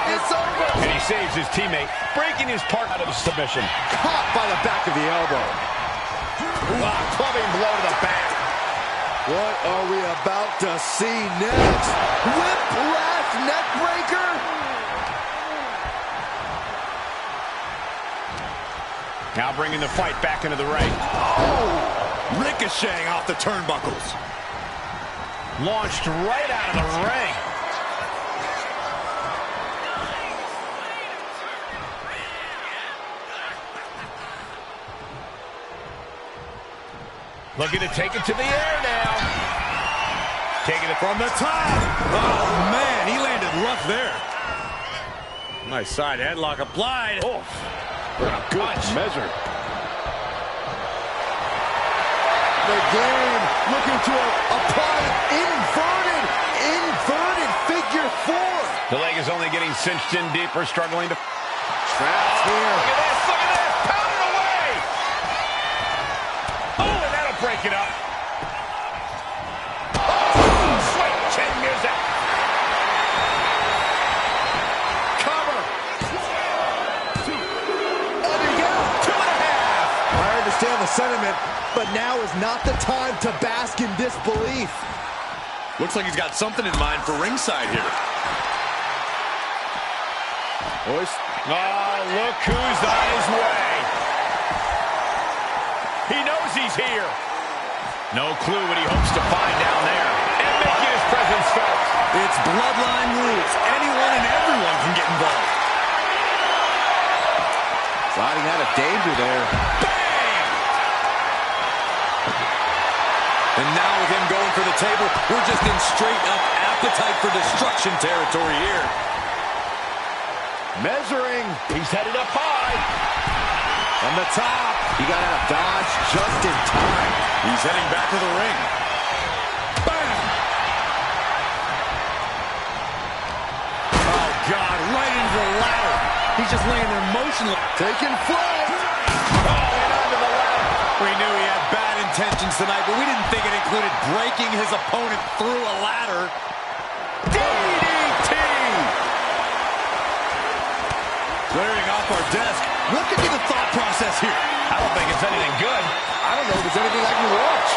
Speaker 1: It's over.
Speaker 4: And he saves his teammate, breaking his part out of the submission.
Speaker 1: Caught by the back of the elbow.
Speaker 4: Clubbing blow to the back.
Speaker 1: What are we about to see next? Whiplash neckbreaker?
Speaker 4: Now bringing the fight back into the ring.
Speaker 2: Oh! Ricocheting off the turnbuckles.
Speaker 4: Launched right out of the ring. Looking to take it to the air now. Taking it
Speaker 2: From the top. Oh, man, he landed rough there. Nice side headlock applied.
Speaker 4: Oh,
Speaker 1: Good measure. The game looking to apply inverted figure four.
Speaker 4: the leg is only getting cinched in deeper, struggling to...
Speaker 1: Traps here.
Speaker 4: Look at this, look at this. Pound it away. Oh, and that'll break it up. Oh, sweet chin music.
Speaker 1: Cover. There you go. 2.5. I understand the sentiment, but now is not the time to bask in disbelief.
Speaker 2: Looks like he's got something in mind for ringside here.
Speaker 1: Boys.
Speaker 4: Oh, look who's on his way. He knows he's here. No clue what he hopes to find down there. And making his presence felt.
Speaker 2: It's Bloodline rules. Anyone and everyone can get involved.
Speaker 1: Sliding out of danger there.
Speaker 2: Bam! And now with him going for the table, we're just in straight up appetite for destruction territory here.
Speaker 1: Measuring.
Speaker 4: He's headed up high.
Speaker 2: From the top.
Speaker 1: He got out of dodge just in time.
Speaker 2: He's heading back to the ring. Bam! Oh, God, right into the ladder. He's just laying there motionless.
Speaker 1: Taking flight.
Speaker 2: Oh, and onto the ladder. We knew he had bad intentions tonight, but we didn't think it included breaking his opponent through a ladder. DDT! Clearing off our desk. What could be the thought process here?
Speaker 4: I don't think it's anything good.
Speaker 1: I don't know if there's anything I can watch.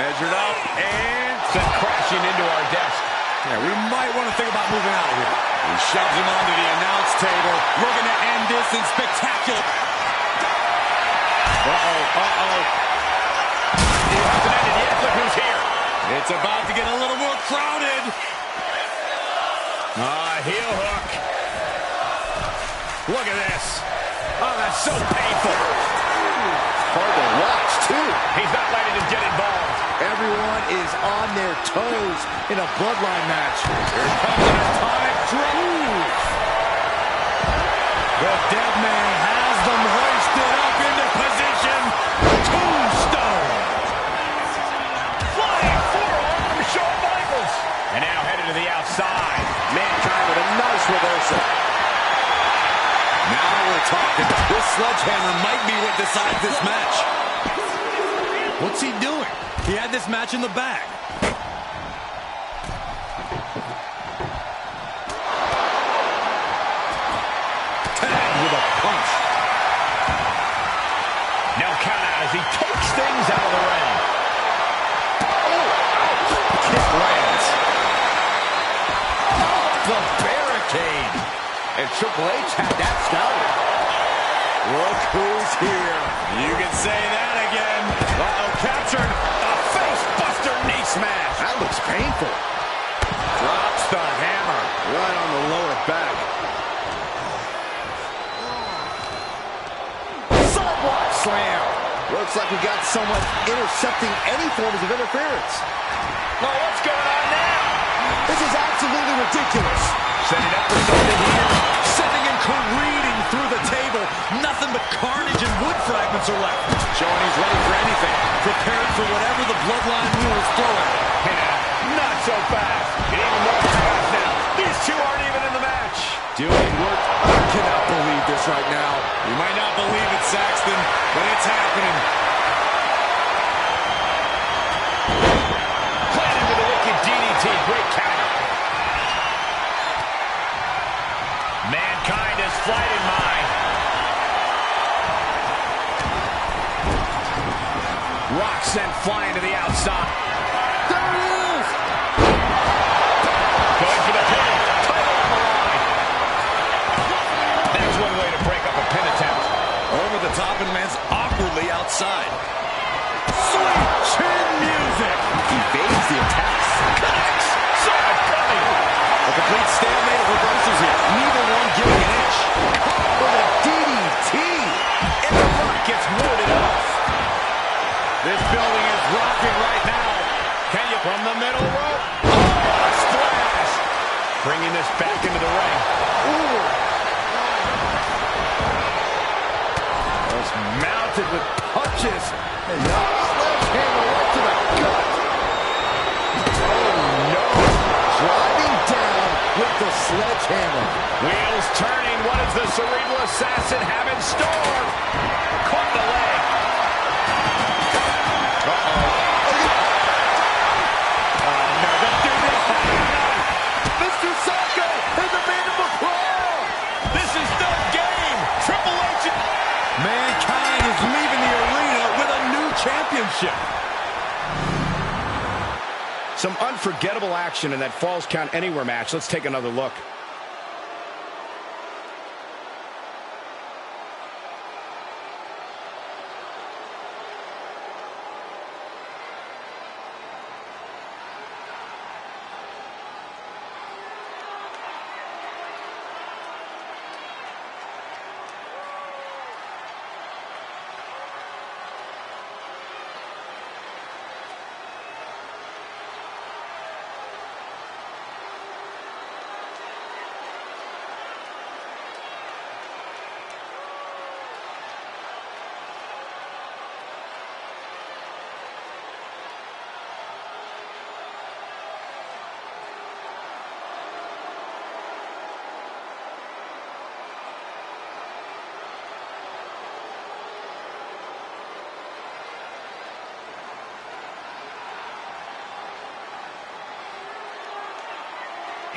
Speaker 2: Measured up and
Speaker 4: Sent crashing into our desk.
Speaker 2: yeah, we might want to think about moving out of here. He shoves him onto the announce table, looking to end this in spectacular.
Speaker 4: He hasn't ended yet. Look who's here.
Speaker 2: It's about to get a little more crowded.
Speaker 4: Heel hook. Look at this. Oh, that's so painful.
Speaker 1: Hard to watch, too.
Speaker 4: He's not letting him get involved.
Speaker 1: Everyone is on their toes in a Bloodline match.
Speaker 2: Here comes an atomic drop. The dead man has them hoisted up into position. Tombstone.
Speaker 4: Flying forearm, Shawn Michaels. And now headed to the outside.
Speaker 1: Mankind with a nice reversal.
Speaker 2: Now we're talking. This sledgehammer might be what decides this match. What's he doing? He had this match in the bag. Tagged with a punch.
Speaker 4: Now count out as he takes things out of the ring.
Speaker 2: Kick lands. The barricade.
Speaker 1: And Triple H had that scouted.
Speaker 2: Look who's here. You can say that again. Uh-oh, captured.
Speaker 4: A face-buster knee smash.
Speaker 1: That looks painful.
Speaker 2: Drops the hammer.
Speaker 1: Right on the lower back.
Speaker 2: Sidewalk slam.
Speaker 1: Looks like we got someone intercepting any forms of interference.
Speaker 4: Oh, what's going on now?
Speaker 1: This is absolutely ridiculous.
Speaker 4: Setting up for something here.
Speaker 2: Sending him careening through the table. Nothing but carnage and wood fragments are left. Showing he's ready for anything. Prepared for whatever the Bloodline rules throw at him.
Speaker 4: Yeah, not so fast. Even more fast now. These two aren't even in the match.
Speaker 2: Doing work. I cannot believe this right now. You might not believe it, Saxton, but it's happening.
Speaker 4: Planted with a wicked DDT. Great counter. Mankind has flight in mind. Rock sent flying to the outside.
Speaker 1: There it is.
Speaker 4: Going for the pin. Title on the line. That's one way to break up a pin attempt.
Speaker 2: Over the top and lands awkwardly outside. Sweet chin music.
Speaker 1: Evades the attacks.
Speaker 4: Connects. Saw it coming.
Speaker 2: A complete stalemate of reversals here. Neither one giving an inch.
Speaker 1: With a DDT.
Speaker 4: And the Rock gets warded off.
Speaker 2: This building is rocking right now.
Speaker 4: Can you from the middle rope? Oh, a splash. Bringing this back into the ring.
Speaker 1: Ooh.
Speaker 2: Just mounted with punches.
Speaker 1: And now sledgehammer right to the gut. Oh, no. Driving down with the sledgehammer.
Speaker 4: Wheels turning. What does the Cerebral Assassin have in store? Caught the leg.
Speaker 2: No, don't do this.
Speaker 1: Mr. Socko and the Mandible Claw.
Speaker 4: This is no game. Triple H.
Speaker 2: Mankind is leaving the arena with a new championship.
Speaker 5: Some unforgettable action in that Falls Count Anywhere match. Let's take another look.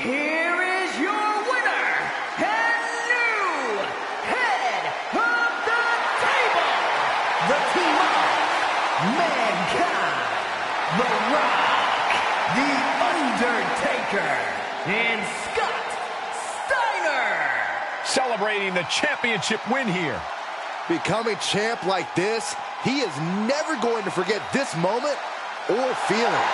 Speaker 6: here is your winner and new head of the table, the team of Mankind, The Rock, The Undertaker, and Scott Steiner.
Speaker 4: Celebrating the championship win here.
Speaker 1: Becoming champ like this, he is never going to forget this moment or feeling.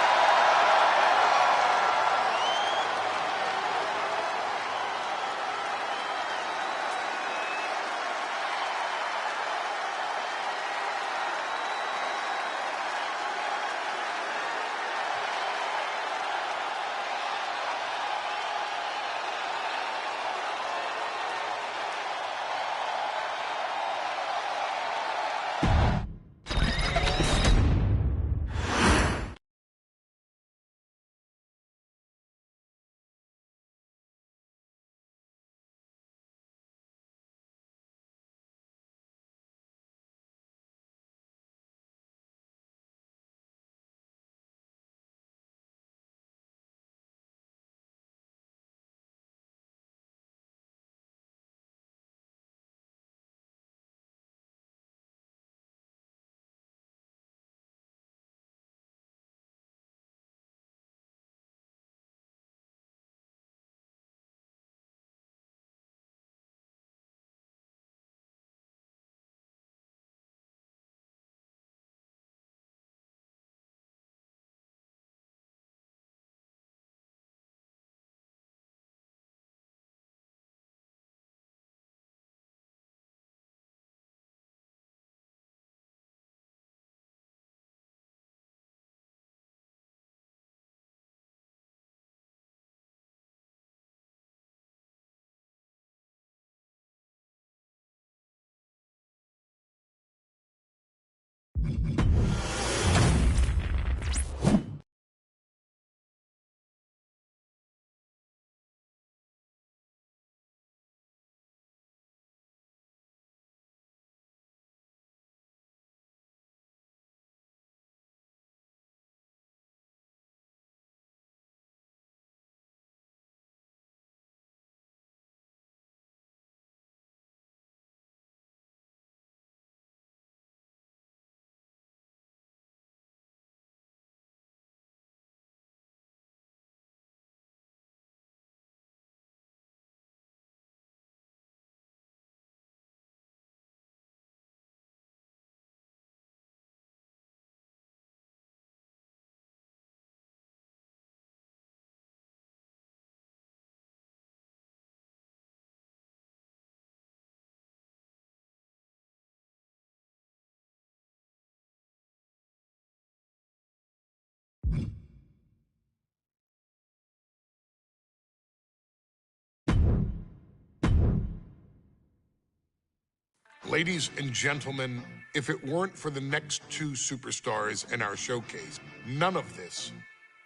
Speaker 7: Ladies and gentlemen, if it weren't for the next two superstars in our showcase, none of this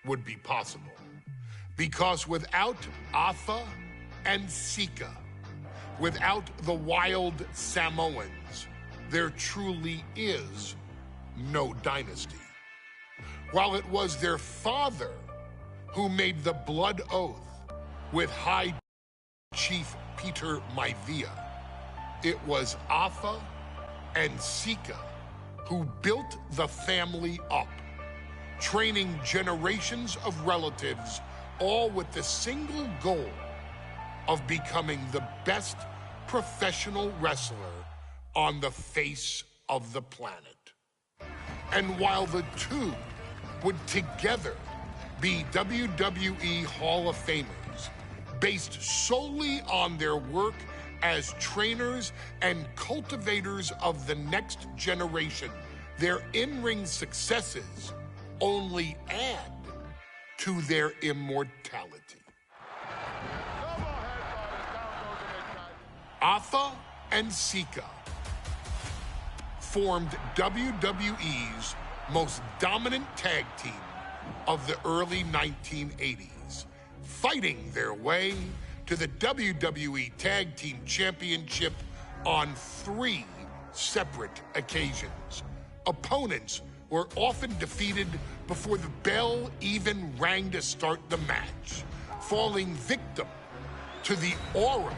Speaker 7: would be possible. Because without Atha and Sika, without the wild Samoans, there truly is no dynasty. While it was their father who made the blood oath with High Chief Peter Maivia, it was Atha and Sika who built the family up, training generations of relatives, all with the single goal of becoming the best professional wrestler on the face of the planet. And while the two would together be WWE Hall of Famers, based solely on their work as trainers and cultivators of the next generation, their in-ring successes only add to their immortality. Atha and Sika formed WWE's most dominant tag team of the early 1980s, fighting their way to the WWE Tag Team Championship on 3 separate occasions. Opponents were often defeated before the bell even rang to start the match. falling victim to the aura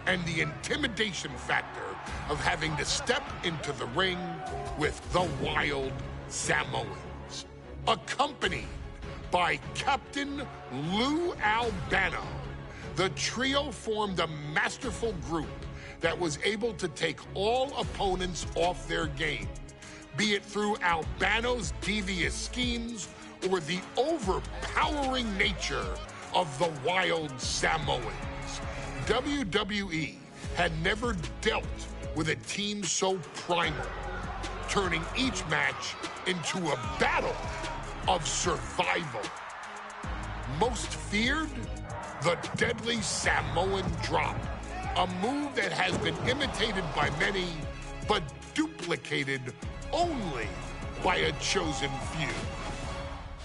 Speaker 7: and the intimidation factor of having to step into the ring with the Wild Samoans, accompanied by Captain Lou Albano. The trio formed a masterful group that was able to take all opponents off their game, be it through Albano's devious schemes or the overpowering nature of the Wild Samoans. WWE had never dealt with a team so primal, turning each match into a battle of survival. Most feared, the deadly Samoan drop, a move that has been imitated by many, but duplicated only by a chosen few.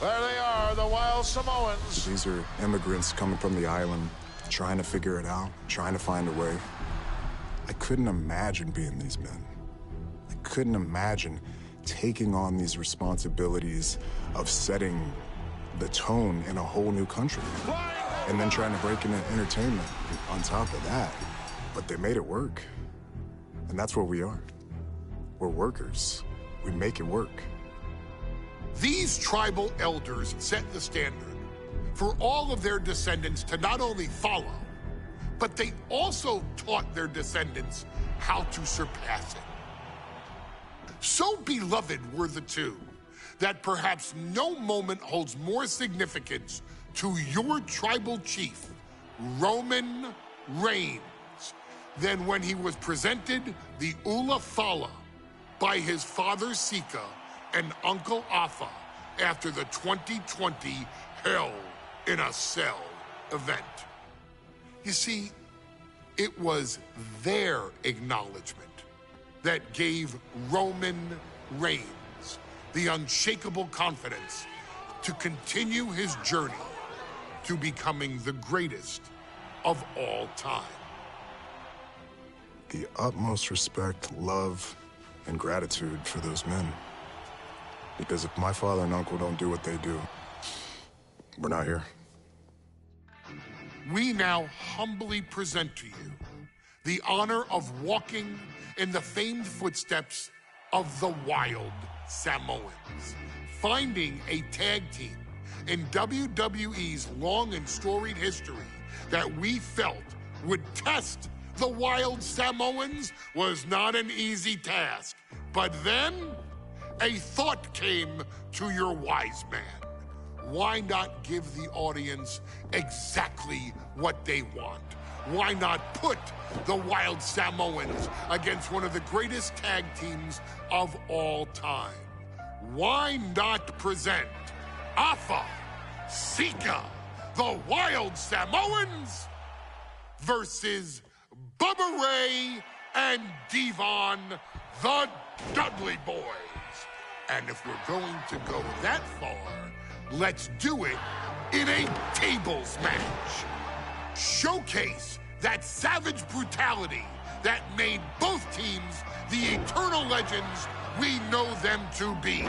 Speaker 1: There they are, the Wild Samoans.
Speaker 8: These are immigrants coming from the island, trying to figure it out, trying to find a way. I couldn't imagine being these men. I couldn't imagine taking on these responsibilities of setting the tone in a whole new country. And then trying to break into entertainment on top of that. But they made it work. And that's what we are. We're workers. We make it work.
Speaker 7: These tribal elders set the standard for all of their descendants to not only follow, but they also taught their descendants how to surpass it. So beloved were the two that perhaps no moment holds more significance to your tribal chief, Roman Reigns, than when he was presented the Ula Fala by his father Sika and Uncle Afa after the 2020 Hell in a Cell event. You see, it was their acknowledgement that gave Roman Reigns the unshakable confidence to continue his journey to becoming the greatest of all time.
Speaker 8: The utmost respect, love, and gratitude for those men. Because if my father and uncle don't do what they do, we're not here.
Speaker 7: We now humbly present to you the honor of walking in the famed footsteps of the Wild Samoans, finding a tag team in WWE's long and storied history that we felt would test the Wild Samoans was not an easy task. But then, a thought came to your wise man. Why not give the audience exactly what they want? Why not put the Wild Samoans against one of the greatest tag teams of all time? Why not present Afa, Sika, the Wild Samoans versus Bubba Ray and Devon, the Dudley Boyz? And if we're going to go that far, let's do it in a tables match. Showcase that savage brutality that made both teams the eternal legends we know them to be.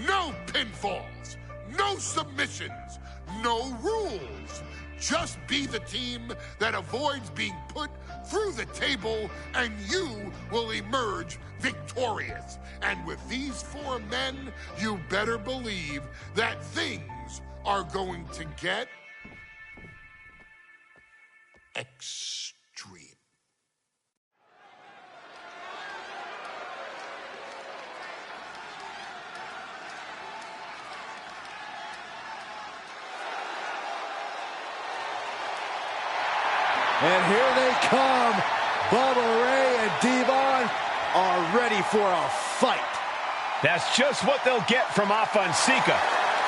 Speaker 7: No pinfalls, no submissions, no rules. Just be the team that avoids being put through the table, and you will emerge victorious. And with these four men, you better believe that things are going to get extreme.
Speaker 1: And here they come. Bubba Ray and Devon are ready for a fight.
Speaker 4: That's just what they'll get from Afa and Sika,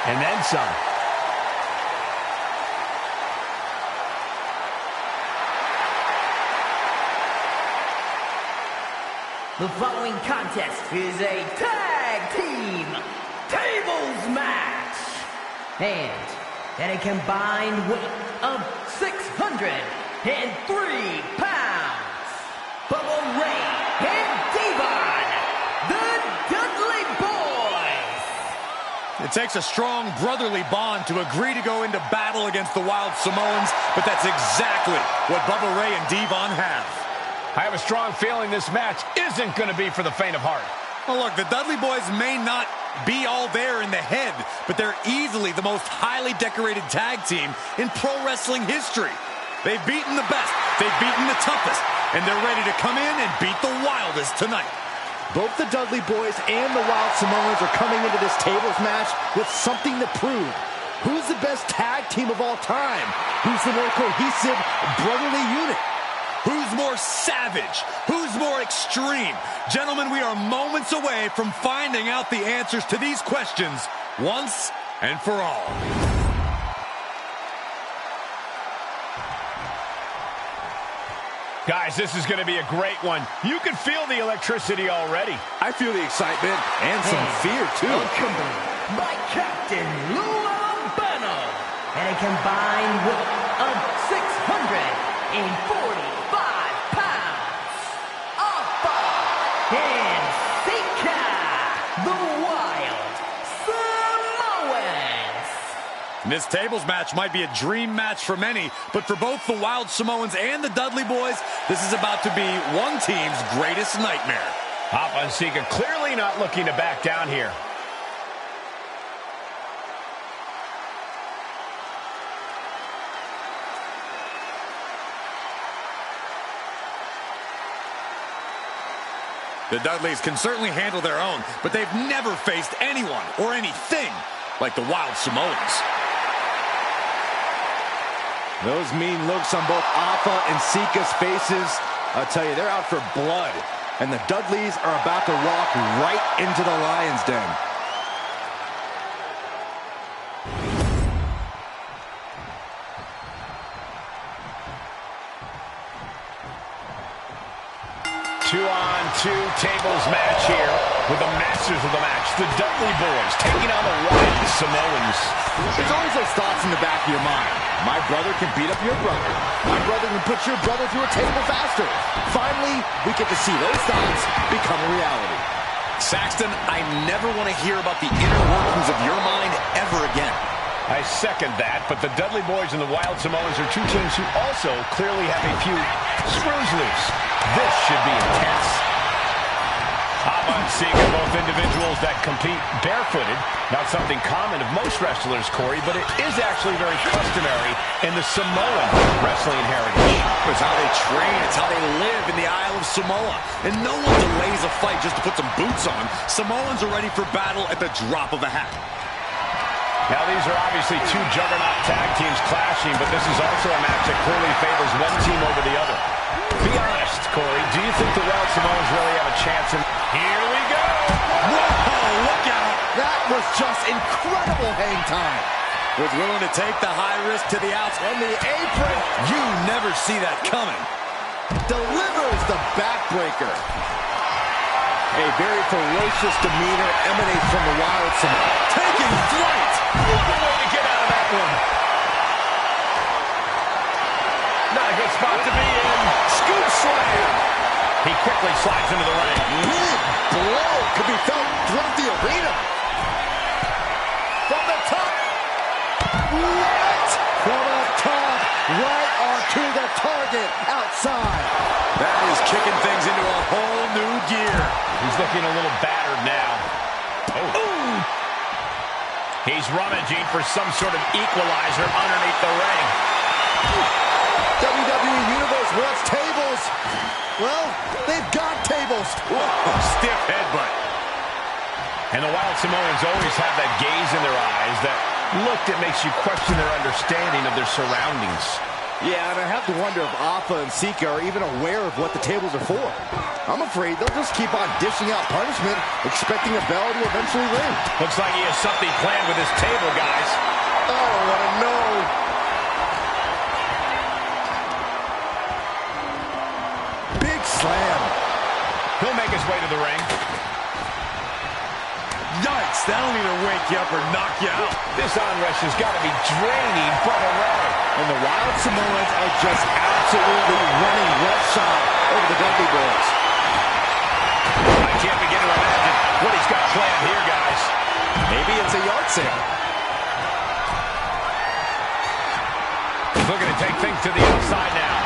Speaker 4: and then some.
Speaker 6: The following contest is a tag team tables match. And at a combined weight of 603 pounds, Bubba Ray and Devon, the Dudley Boyz.
Speaker 2: It takes a strong brotherly bond to agree to go into battle against the Wild Samoans, but that's exactly what Bubba Ray and Devon have.
Speaker 4: I have a strong feeling this match isn't going to be for the faint of heart.
Speaker 2: Well, look, the Dudley Boyz may not be all there in the head, but they're easily the most highly decorated tag team in pro wrestling history. They've beaten the best, they've beaten the toughest, and they're ready to come in and beat the wildest tonight.
Speaker 1: Both the Dudley Boyz and the Wild Samoans are coming into this tables match with something to prove. Who's the best tag team of all time? Who's the more cohesive, brotherly unit?
Speaker 2: Who's more savage? Who's more extreme? Gentlemen, we are moments away from finding out the answers to these questions once and for all.
Speaker 4: Guys, this is going to be a great one. You can feel the electricity already.
Speaker 1: I feel the excitement and some fear, too.
Speaker 6: Accompanied by Captain Lou Albano and a combined weight of 645 pounds. Alpha and Sika, the Wild Samoans.
Speaker 2: This tables match might be a dream match for many, but for both the Wild Samoans and the Dudley Boyz, this is about to be one team's greatest nightmare.
Speaker 4: Alpha and Sika clearly not looking to back down here.
Speaker 2: The Dudleys can certainly handle their own, but they've never faced anyone or anything like the Wild Samoans.
Speaker 1: Those mean looks on both Alpha and Sika's faces, I'll tell you, they're out for blood. And the Dudleys are about to walk right into the lion's den.
Speaker 4: Two-on-two tables match here with the masters of the match, the Dudley Boyz, taking on the Wild Samoans.
Speaker 1: There's always those thoughts in the back of your mind. My brother can beat up your brother. My brother can put your brother through a table faster. Finally, we get to see those thoughts become a reality.
Speaker 2: Saxton, I never want to hear about the inner workings of your mind ever again.
Speaker 4: I second that, but the Dudley Boyz and the Wild Samoans are two teams who also clearly have a few screws loose. This should be intense. Alpha and Sika, both individuals that compete barefooted. Not something common of most wrestlers, Corey, but it is actually very customary in the Samoan wrestling heritage.
Speaker 2: It's how they train, it's how they live in the Isle of Samoa. And no one delays a fight just to put some boots on. Samoans are ready for battle at the drop of a hat.
Speaker 4: Now, these are obviously two juggernaut tag teams clashing, but this is also a match that clearly favors one team over the other. Be honest, Corey, do you think the Wild Samoans really have a chance? Here we go!
Speaker 2: Whoa, look out!
Speaker 1: That was just incredible hang time.
Speaker 2: Was willing to take the high risk to the outs.
Speaker 1: And the apron.
Speaker 2: You never see that coming.
Speaker 1: Delivers the backbreaker. A very ferocious demeanor emanates from the Wild Samoans.
Speaker 2: Taking flight!
Speaker 4: What a way to get out of that one. Not a good spot to be in. Scoop slam. He quickly slides into the ring.
Speaker 1: Big blow could be felt throughout the arena. From the top. What? From up top. Right onto the target outside.
Speaker 2: That is kicking things into a whole new gear.
Speaker 4: He's looking a little battered now. Oh. Ooh. He's rummaging for some sort of equalizer underneath the ring.
Speaker 1: WWE Universe wants tables. Well, they've got tables.
Speaker 2: Whoa, stiff headbutt.
Speaker 4: And the Wild Samoans always have that gaze in their eyes, that look that makes you question their understanding of their surroundings.
Speaker 1: Yeah, and I have to wonder if Alpha and Sika are even aware of what the tables are for. I'm afraid they'll just keep on dishing out punishment, expecting a bell to eventually ring.
Speaker 4: Looks like he has something planned with his table, guys.
Speaker 1: Oh, what a no. Big slam.
Speaker 4: He'll make his way to the ring.
Speaker 2: Yikes, that'll either wake you up or knock you out.
Speaker 4: This armrest has got to be draining Bubba Ray.
Speaker 1: And the Wild Samoans are just absolutely running roughshod over the Dudley Boyz.
Speaker 4: I can't begin to imagine what he's got planned here, guys.
Speaker 1: Maybe it's a yard
Speaker 2: sale.
Speaker 4: Looking to take things to the outside now.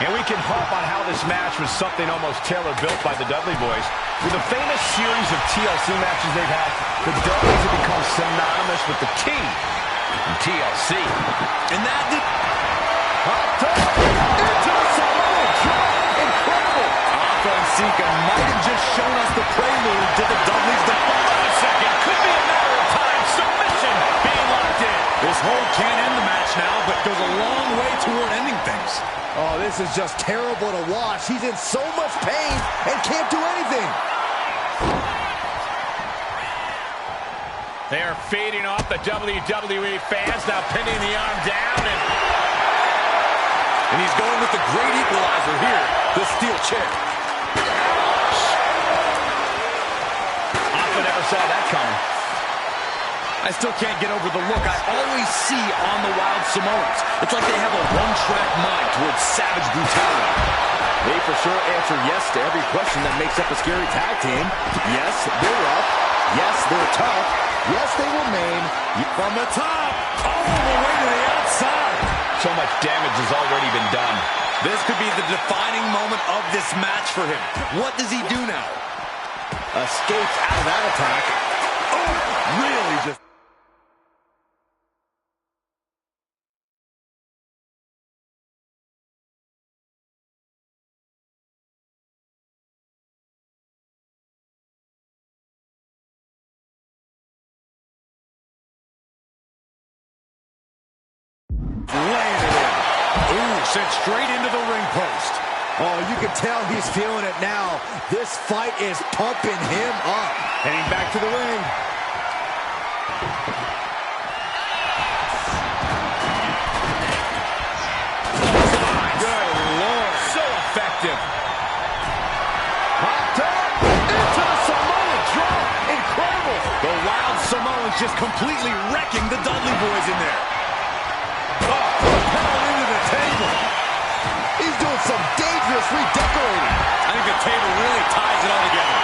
Speaker 4: And we can harp on how this match was something almost tailor-built by the Dudley Boyz. With the famous series of TLC matches they've had, the Dudleys have become synonymous with the T in TLC.
Speaker 2: And that did...
Speaker 1: Into the Samoan drop. Incredible.
Speaker 2: Alpha and Sika might have just shown us the prelude to the Dudleys'
Speaker 4: Hold on a second. Could be a matter of time. Submission being locked in.
Speaker 2: This hold can't end the match now, but goes a long way toward ending things.
Speaker 1: Oh, this is just terrible to watch. He's in so much pain and can't do anything.
Speaker 4: They are feeding off the WWE fans, now pinning the arm down.
Speaker 2: And he's going with the great equalizer here, the steel chair.
Speaker 4: Alpha never saw that coming.
Speaker 2: I still can't get over the look I always see on the Wild Samoans. It's like they have a one-track mind towards savage brutality. They for sure answer yes to every question that makes up a scary tag team. Yes, they're rough. Yes, they're tough. Yes, they remain. From the top, all the way to the outside.
Speaker 4: So much damage has already been done.
Speaker 2: This could be the defining moment of this match for him. What does he do now? Escapes out of that attack. Oh, really just... Sent straight into the ring post.
Speaker 1: Oh, you can tell he's feeling it now. This fight is pumping him up.
Speaker 2: Heading back to the ring.
Speaker 4: Good Lord. So effective.
Speaker 1: Hot top into the Samoan drop. Incredible.
Speaker 2: The Wild Samoans just completely wrecking the Dudley Boyz in there.
Speaker 1: He's doing some dangerous redecorating.
Speaker 2: I think the table really ties it all together.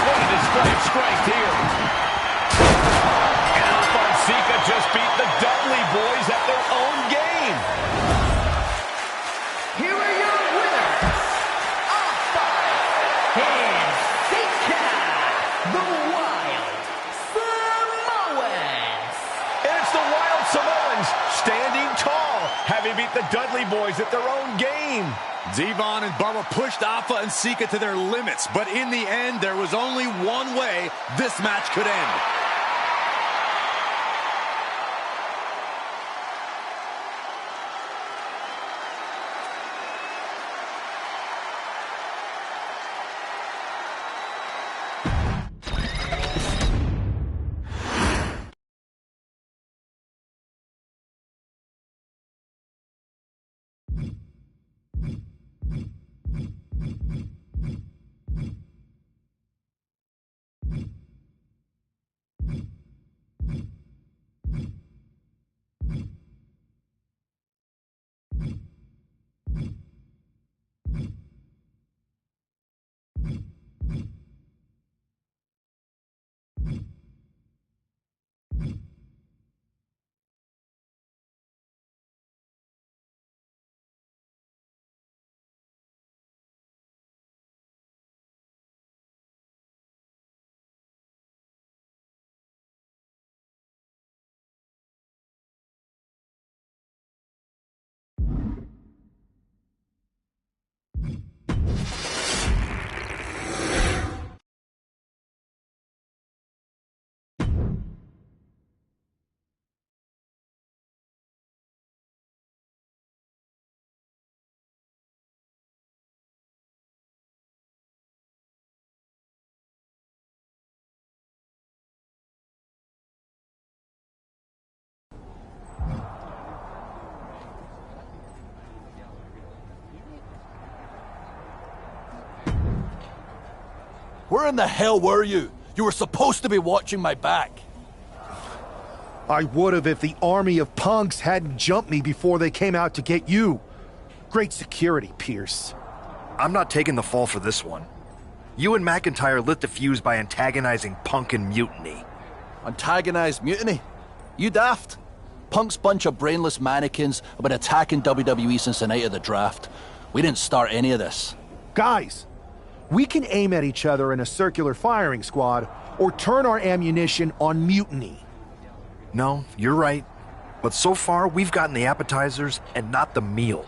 Speaker 4: What a display of strength here. And Alpha and Sika just beat the Dudley Boyz at their own game.
Speaker 6: Here are your winners. Alpha and Sika, the Wild Samoans.
Speaker 4: And it's the Wild Samoans standing tall, having beat the Dudley Boyz at their own game.
Speaker 2: Devon and Bubba pushed Alpha and Sika to their limits, but in the end, there was only one way this match could end.
Speaker 9: Where in the hell were you? You were supposed to be watching my back.
Speaker 10: I would have if the army of punks hadn't jumped me before they came out to get you. Great security, Pierce.
Speaker 11: I'm not taking the fall for this one. You and McIntyre lit the fuse by antagonizing Punk and Mutiny.
Speaker 9: Antagonized Mutiny? You daft? Punk's bunch of brainless mannequins have been attacking WWE since the night of the draft. We didn't start any of this.
Speaker 10: Guys, we can aim at each other in a circular firing squad or turn our ammunition on Mutiny.
Speaker 11: No, you're right. But so far, we've gotten the appetizers and not the meal.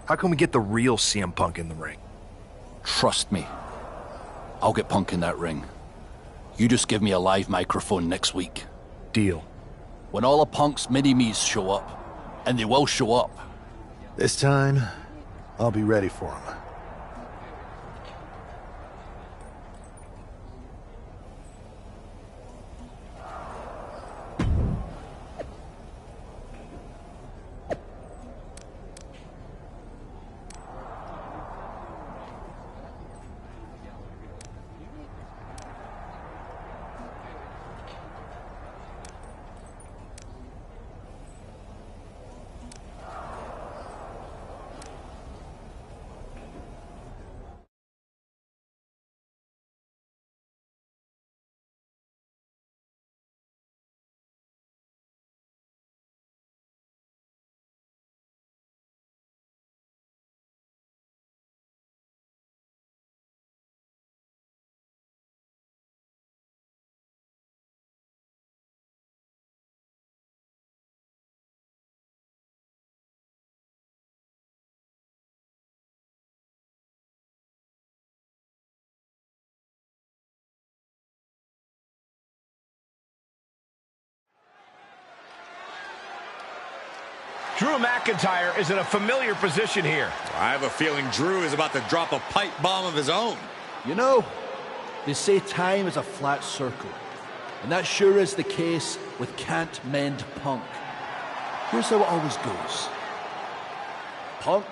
Speaker 11: How can we get the real CM Punk in the ring?
Speaker 9: Trust me. I'll get Punk in that ring. You just give me a live microphone next week.
Speaker 11: Deal.
Speaker 9: When all of Punk's mini-me's show up, and they will show up.
Speaker 10: This time, I'll be ready for them.
Speaker 4: Drew McIntyre is in a familiar position here.
Speaker 2: I have a feeling Drew is about to drop a pipe bomb of his own.
Speaker 9: You know, they say time is a flat circle. And that sure is the case with Can't Mend Punk. Here's how it always goes. Punk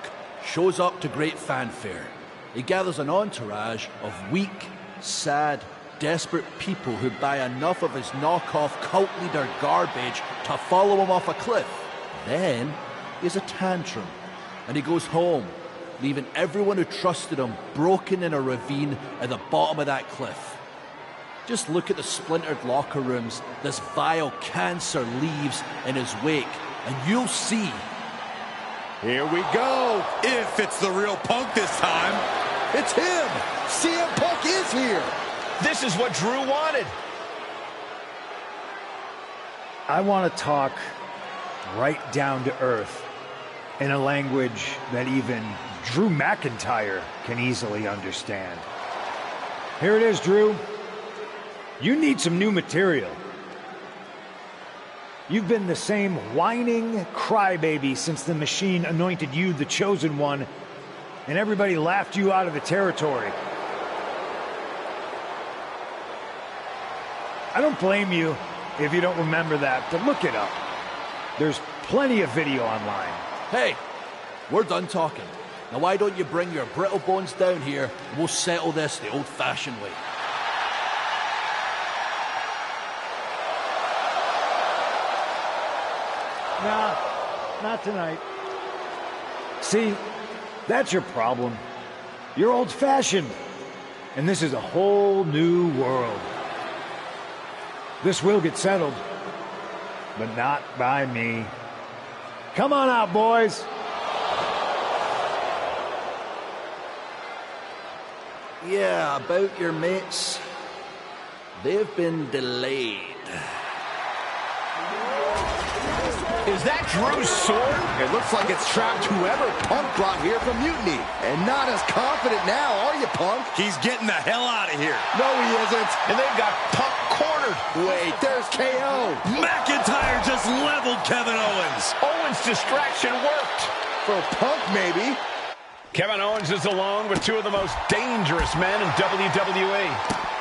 Speaker 9: shows up to great fanfare. He gathers an entourage of weak, sad, desperate people who buy enough of his knockoff cult leader garbage to follow him off a cliff. Then he has a tantrum, and he goes home, leaving everyone who trusted him broken in a ravine at the bottom of that cliff. Just look at the splintered locker rooms this vile cancer leaves in his wake, and you'll see.
Speaker 2: Here we go. If it's the real Punk this time.
Speaker 1: It's him. CM Punk is here.
Speaker 4: This is what Drew wanted.
Speaker 12: I want to talk right down to earth in a language that even Drew McIntyre can easily understand. Here it is, Drew. You need some new material. You've been the same whining crybaby since the Machine anointed you the chosen one, and everybody laughed you out of the territory. I don't blame you if you don't remember that, but look it up. There's plenty of video online.
Speaker 9: Hey, we're done talking. Now why don't you bring your brittle bones down here and we'll settle this the old-fashioned way.
Speaker 12: Nah, not tonight. See, that's your problem. You're old-fashioned, and this is a whole new world. This will get settled, but not by me. Come on out, boys.
Speaker 9: Yeah, about your mates. They've been delayed.
Speaker 4: Is that Drew's sword?
Speaker 1: It looks like it's trapped whoever Punk brought here from Mutiny. And not as confident now, are you, Punk?
Speaker 2: He's getting the hell out of here.
Speaker 1: No, he isn't.
Speaker 4: And they've got Punk cornered.
Speaker 1: Wait, there's KO.
Speaker 2: McIntyre just leveled Kevin Owens.
Speaker 4: Owens' distraction worked.
Speaker 1: For Punk, maybe.
Speaker 4: Kevin Owens is alone with two of the most dangerous men in WWE.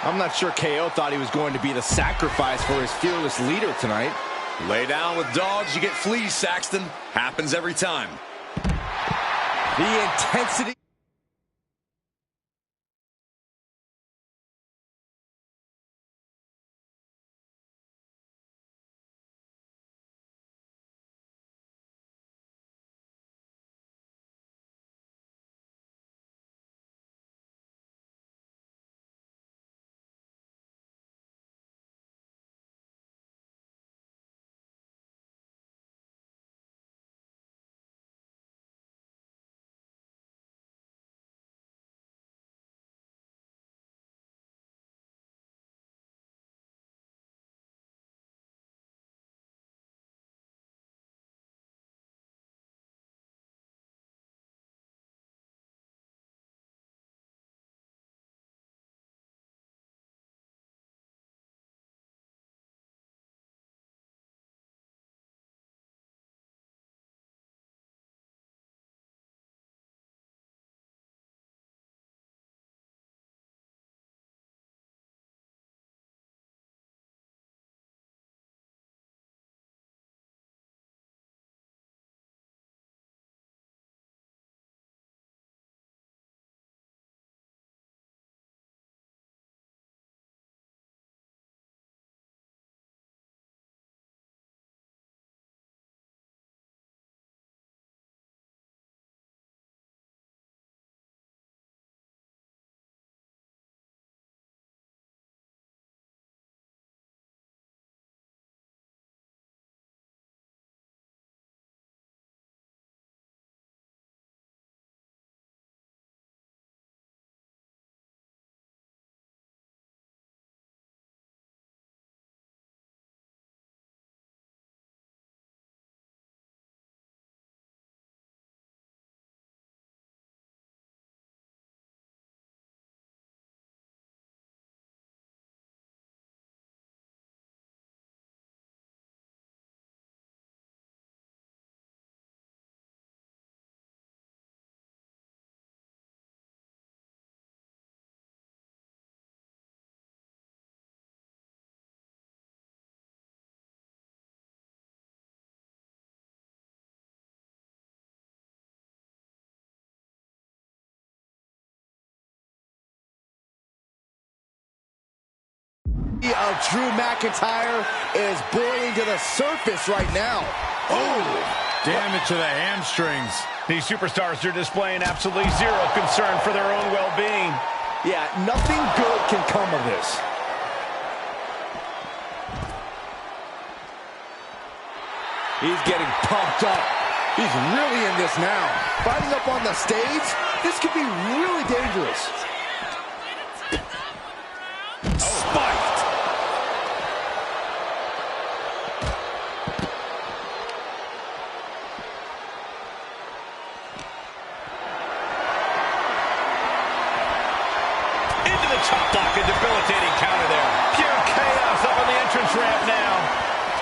Speaker 5: I'm not sure KO thought he was going to be the sacrifice for his fearless leader tonight.
Speaker 2: Lay down with dogs, you get fleas, Saxton. Happens every time.
Speaker 1: The intensity. Of Drew McIntyre is boiling to the surface right now.
Speaker 2: Oh! Damage to the hamstrings.
Speaker 4: These superstars are displaying absolutely zero concern for their own well-being.
Speaker 1: Yeah, nothing good can come of this. He's getting pumped up. He's really in this now. Fighting up on the stage, this could be really dangerous.
Speaker 2: Spiked.
Speaker 4: Into the chop block, a debilitating counter there. Pure chaos up on the entrance ramp now.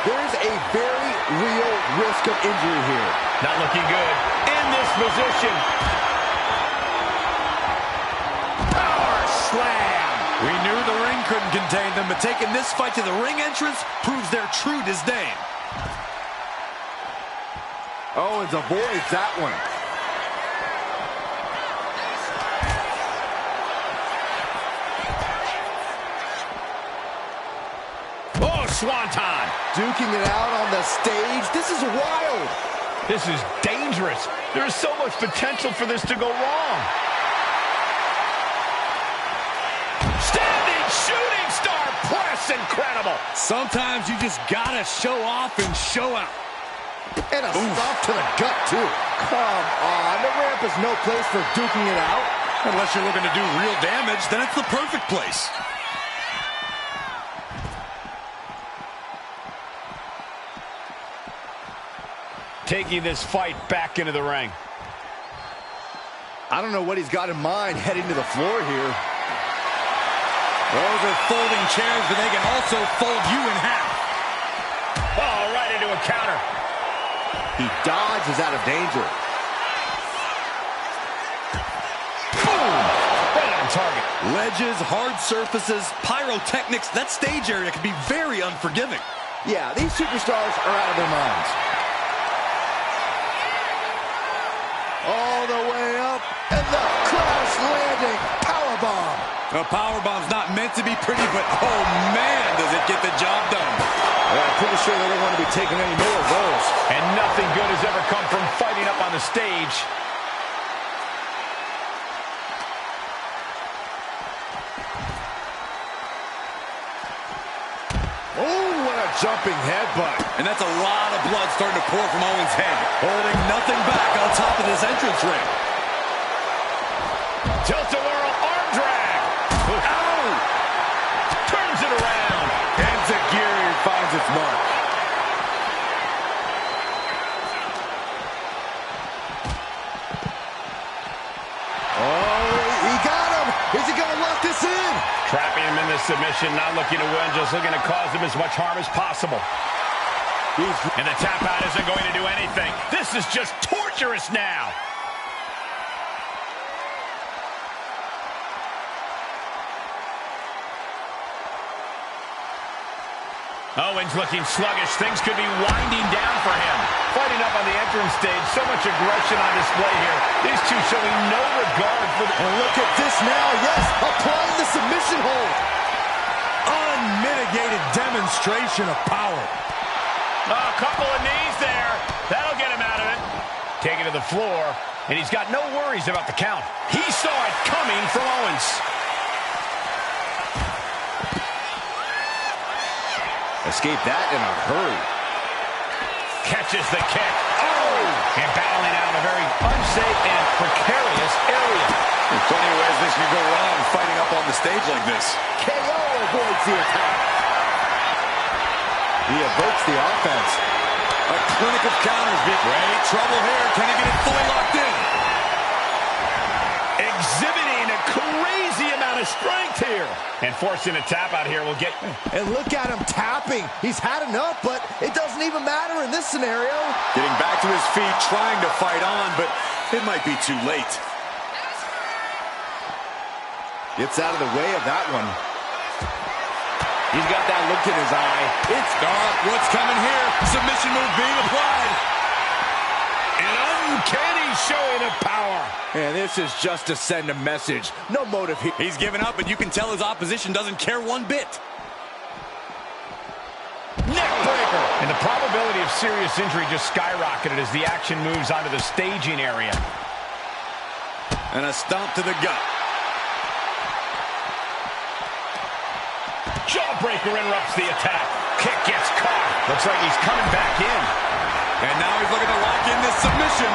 Speaker 1: There's a very real risk of injury here.
Speaker 4: Not looking good in this position.
Speaker 1: Power slam.
Speaker 2: We knew the ring couldn't contain them, but taking this fight to the ring entrance proves their true disdain.
Speaker 1: Owens avoids that one.
Speaker 4: Oh, swanton.
Speaker 1: Duking it out on the stage. This is wild.
Speaker 4: This is dangerous. There is so much potential for this to go wrong. Standing shooting star press. Incredible.
Speaker 2: Sometimes you just gotta show off and show out.
Speaker 1: And a stomp to the gut, too. Come on. The ramp is no place for duking it out.
Speaker 2: Unless you're looking to do real damage, then it's the perfect place.
Speaker 4: Taking this fight back into the ring.
Speaker 1: I don't know what he's got in mind heading to the floor here.
Speaker 2: Those are folding chairs, but they can also fold you in half.
Speaker 4: Oh, right into a counter.
Speaker 1: He dodges out of danger.
Speaker 4: Boom! Right on target.
Speaker 2: Ledges, hard surfaces, pyrotechnics, that stage area can be very unforgiving.
Speaker 1: Yeah, these superstars are out of their minds. All the way up, and the crash landing powerbomb.
Speaker 2: A powerbomb's not meant to be pretty, but oh man, does it get the job done.
Speaker 1: Well, I'm pretty sure they don't want to be taking any more of those.
Speaker 4: And nothing good has ever come from fighting up on the stage.
Speaker 1: Oh, what a jumping headbutt.
Speaker 2: And that's a lot of blood starting to pour from Owens' head. Holding nothing back on top of this entrance ring.
Speaker 4: Tilt-a-whirl arm drag. Ow! Turns it around.
Speaker 2: Enziguri finds its mark.
Speaker 1: Oh, he got him. Is he going to lock this in?
Speaker 4: Trapping him in this submission, not looking to win, just looking to cause him as much harm as possible. And the tap out isn't going to do anything. This is just torturous now. Owens looking sluggish. Things could be winding down for him. Fighting up on the entrance stage. So much aggression on display here. These two showing no regard for the...
Speaker 1: And look at this now. Yes, applying the submission hold.
Speaker 2: Unmitigated demonstration of power.
Speaker 4: A couple of knees there. That'll get him out of it. Taken to the floor, and he's got no worries about the count. He saw it coming from Owens.
Speaker 1: Escape that in a hurry.
Speaker 4: Catches the kick. Oh! And battling out a very unsafe and precarious area.
Speaker 2: In plenty of ways this could go wrong fighting up on the stage like this.
Speaker 1: KO avoids the attack. He evokes the offense.
Speaker 2: A clinic of counters. Great trouble here. Can he get it fully locked in?
Speaker 4: Exhibiting a crazy amount of strength here. And forcing a tap out here will get...
Speaker 1: And look at him tapping. He's had enough, but it doesn't even matter in this scenario.
Speaker 2: Getting back to his feet, trying to fight on, but it might be too late.
Speaker 1: Gets out of the way of that one. He's got that look in his eye.
Speaker 2: It's dark. What's coming here? Submission move being applied.
Speaker 4: An uncanny showing of power.
Speaker 1: And this is just to send a message. No motive here.
Speaker 2: He's given up, and you can tell his opposition doesn't care one bit.
Speaker 4: probability of serious injury just skyrocketed as the action moves onto the staging area.
Speaker 2: And a stomp to the gut.
Speaker 4: Jawbreaker interrupts the attack. Kick gets caught. Looks like he's coming back in.
Speaker 2: And now he's looking to lock in this submission.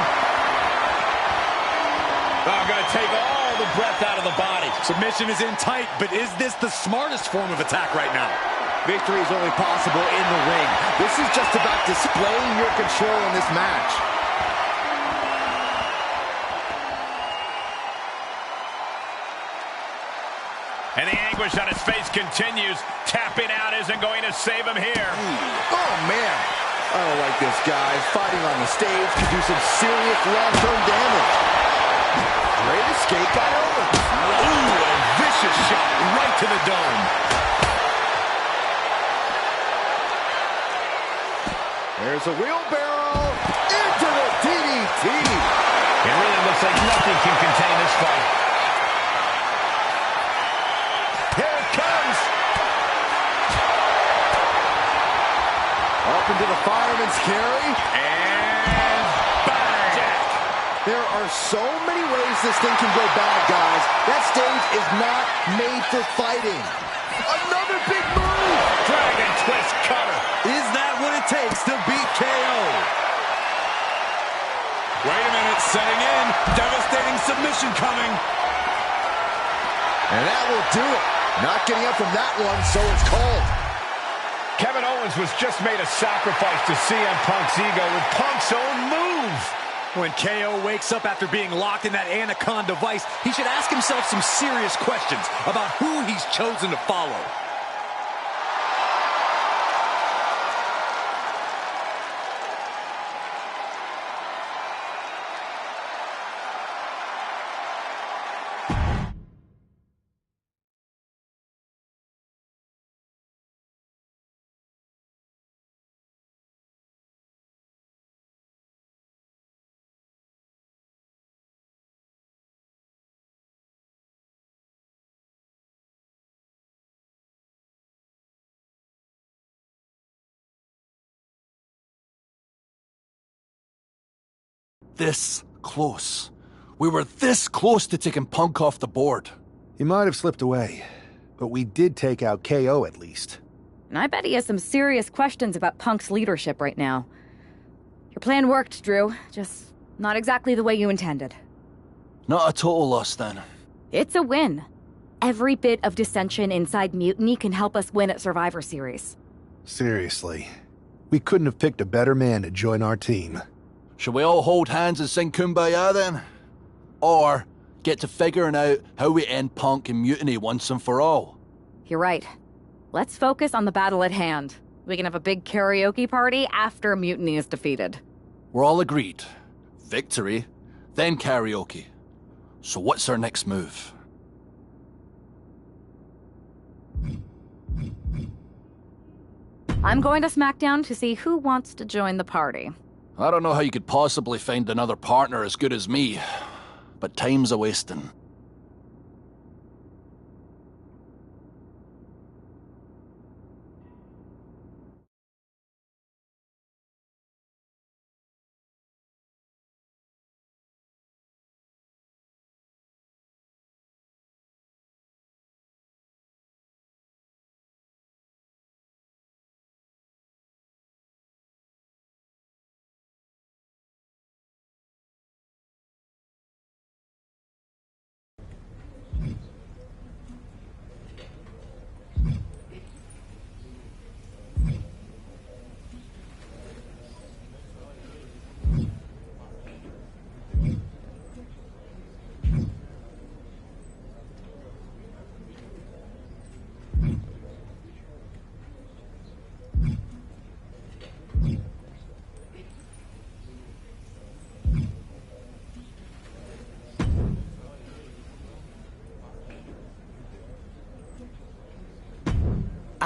Speaker 4: Oh, going to take all the breath out of the body.
Speaker 2: Submission is in tight, but is this the smartest form of attack right now?
Speaker 1: Victory is only possible in the ring. This is just about displaying your control in this match.
Speaker 4: And the anguish on his face continues. Tapping out isn't going to save him here.
Speaker 1: Oh, man. I don't like this, guys. Fighting on the stage could do some serious long-term damage. Great escape by Owens.
Speaker 4: Ooh, a vicious shot right to the dome.
Speaker 1: There's a wheelbarrow into the DDT.
Speaker 4: It really looks like nothing can contain this fight.
Speaker 1: Here it comes. Up into the fireman's carry.
Speaker 4: And bang!
Speaker 1: There are so many ways this thing can go bad, guys. That stage is not made for fighting. Another big move.
Speaker 4: Dragon twist cutter.
Speaker 2: Is that what it takes to beat KO? Wait a minute, setting in. Devastating submission coming.
Speaker 1: And that will do it. Not getting up from that one, so it's called.
Speaker 4: Kevin Owens was just made a sacrifice to CM Punk's ego with Punk's own move.
Speaker 2: When KO wakes up after being locked in that Anaconda vice, he should ask himself some serious questions about who he's chosen to follow.
Speaker 9: This close. We were this close to taking Punk off the board.
Speaker 10: He might have slipped away, but we did take out KO at least.
Speaker 13: And I bet he has some serious questions about Punk's leadership right now. Your plan worked, Drew. Just not exactly the way you intended.
Speaker 9: Not a total loss, then.
Speaker 13: It's a win. Every bit of dissension inside Mutiny can help us win at Survivor Series.
Speaker 10: Seriously. We couldn't have picked a better man to join our team.
Speaker 9: Shall we all hold hands and sing Kumbaya, then? Or get to figuring out how we end Punk and Mutiny once and for all?
Speaker 13: You're right. Let's focus on the battle at hand. We can have a big karaoke party after Mutiny is defeated.
Speaker 9: We're all agreed. Victory, then karaoke. So what's our next move?
Speaker 13: I'm going to SmackDown to see who wants to join the party.
Speaker 9: I don't know how you could possibly find another partner as good as me, but time's a-wasting.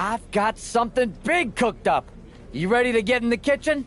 Speaker 6: I've got something big cooked up. You ready to get in the kitchen?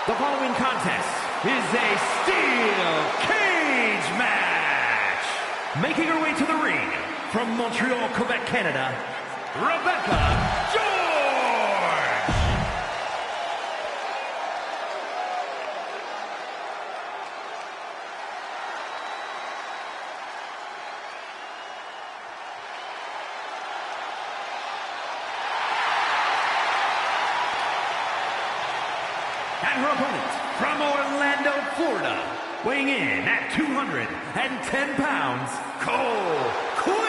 Speaker 3: The following contest is a steel cage match. Making her way to the ring from Montreal, Quebec, Canada, Rebecca George. And her opponent from Orlando, Florida, weighing in at 210 pounds, Cole Quinn.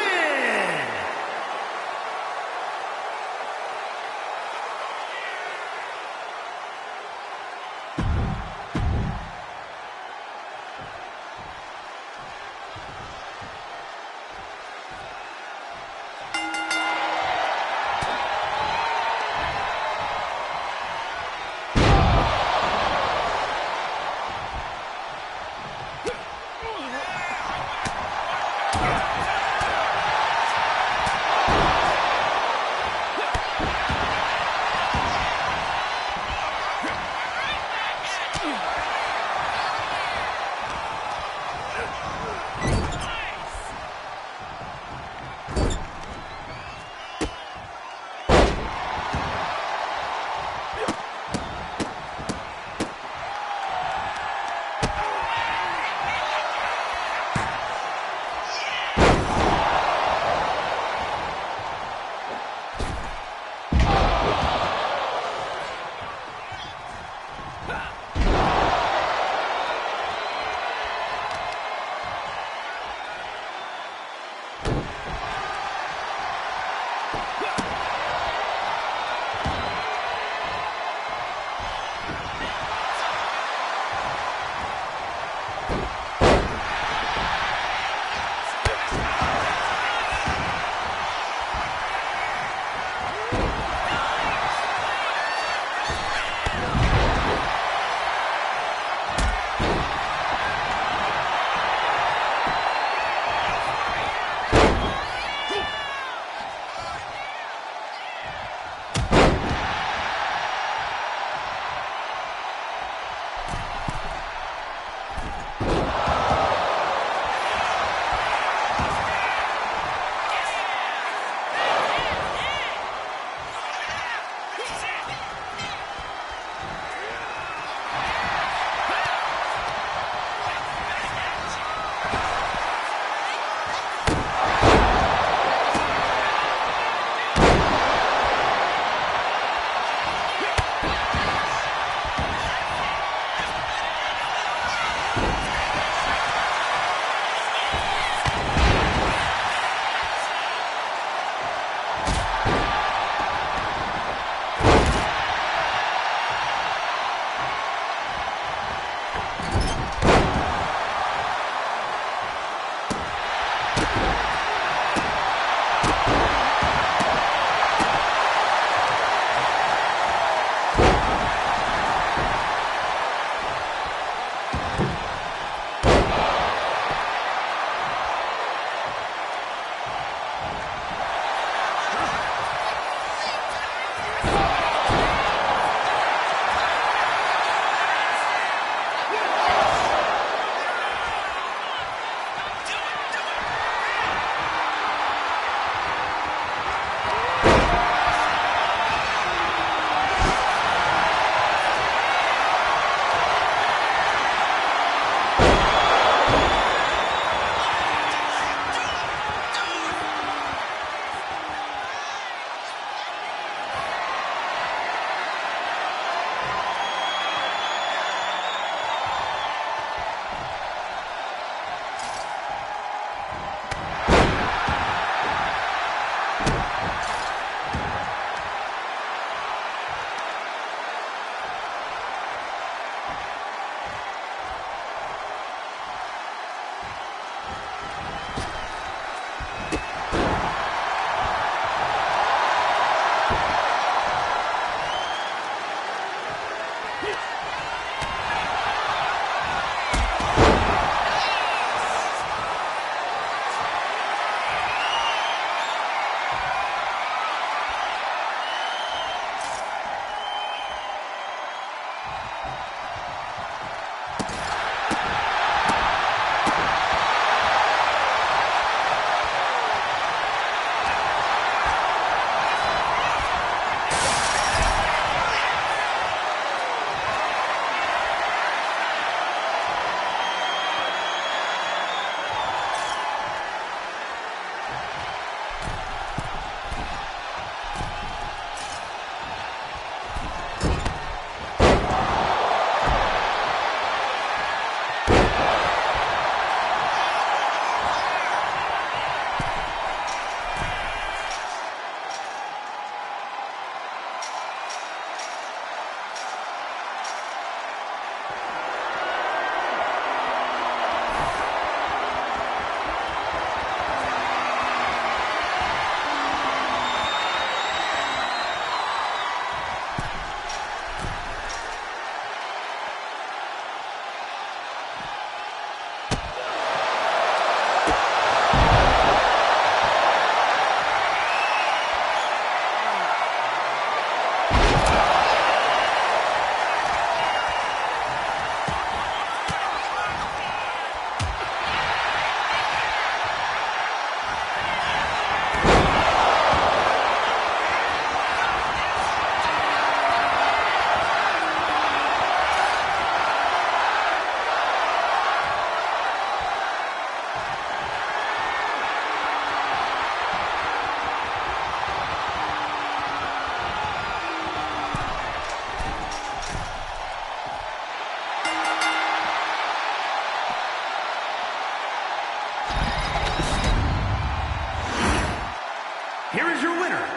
Speaker 3: here is your winner,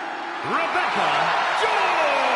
Speaker 3: Rebecca Jones.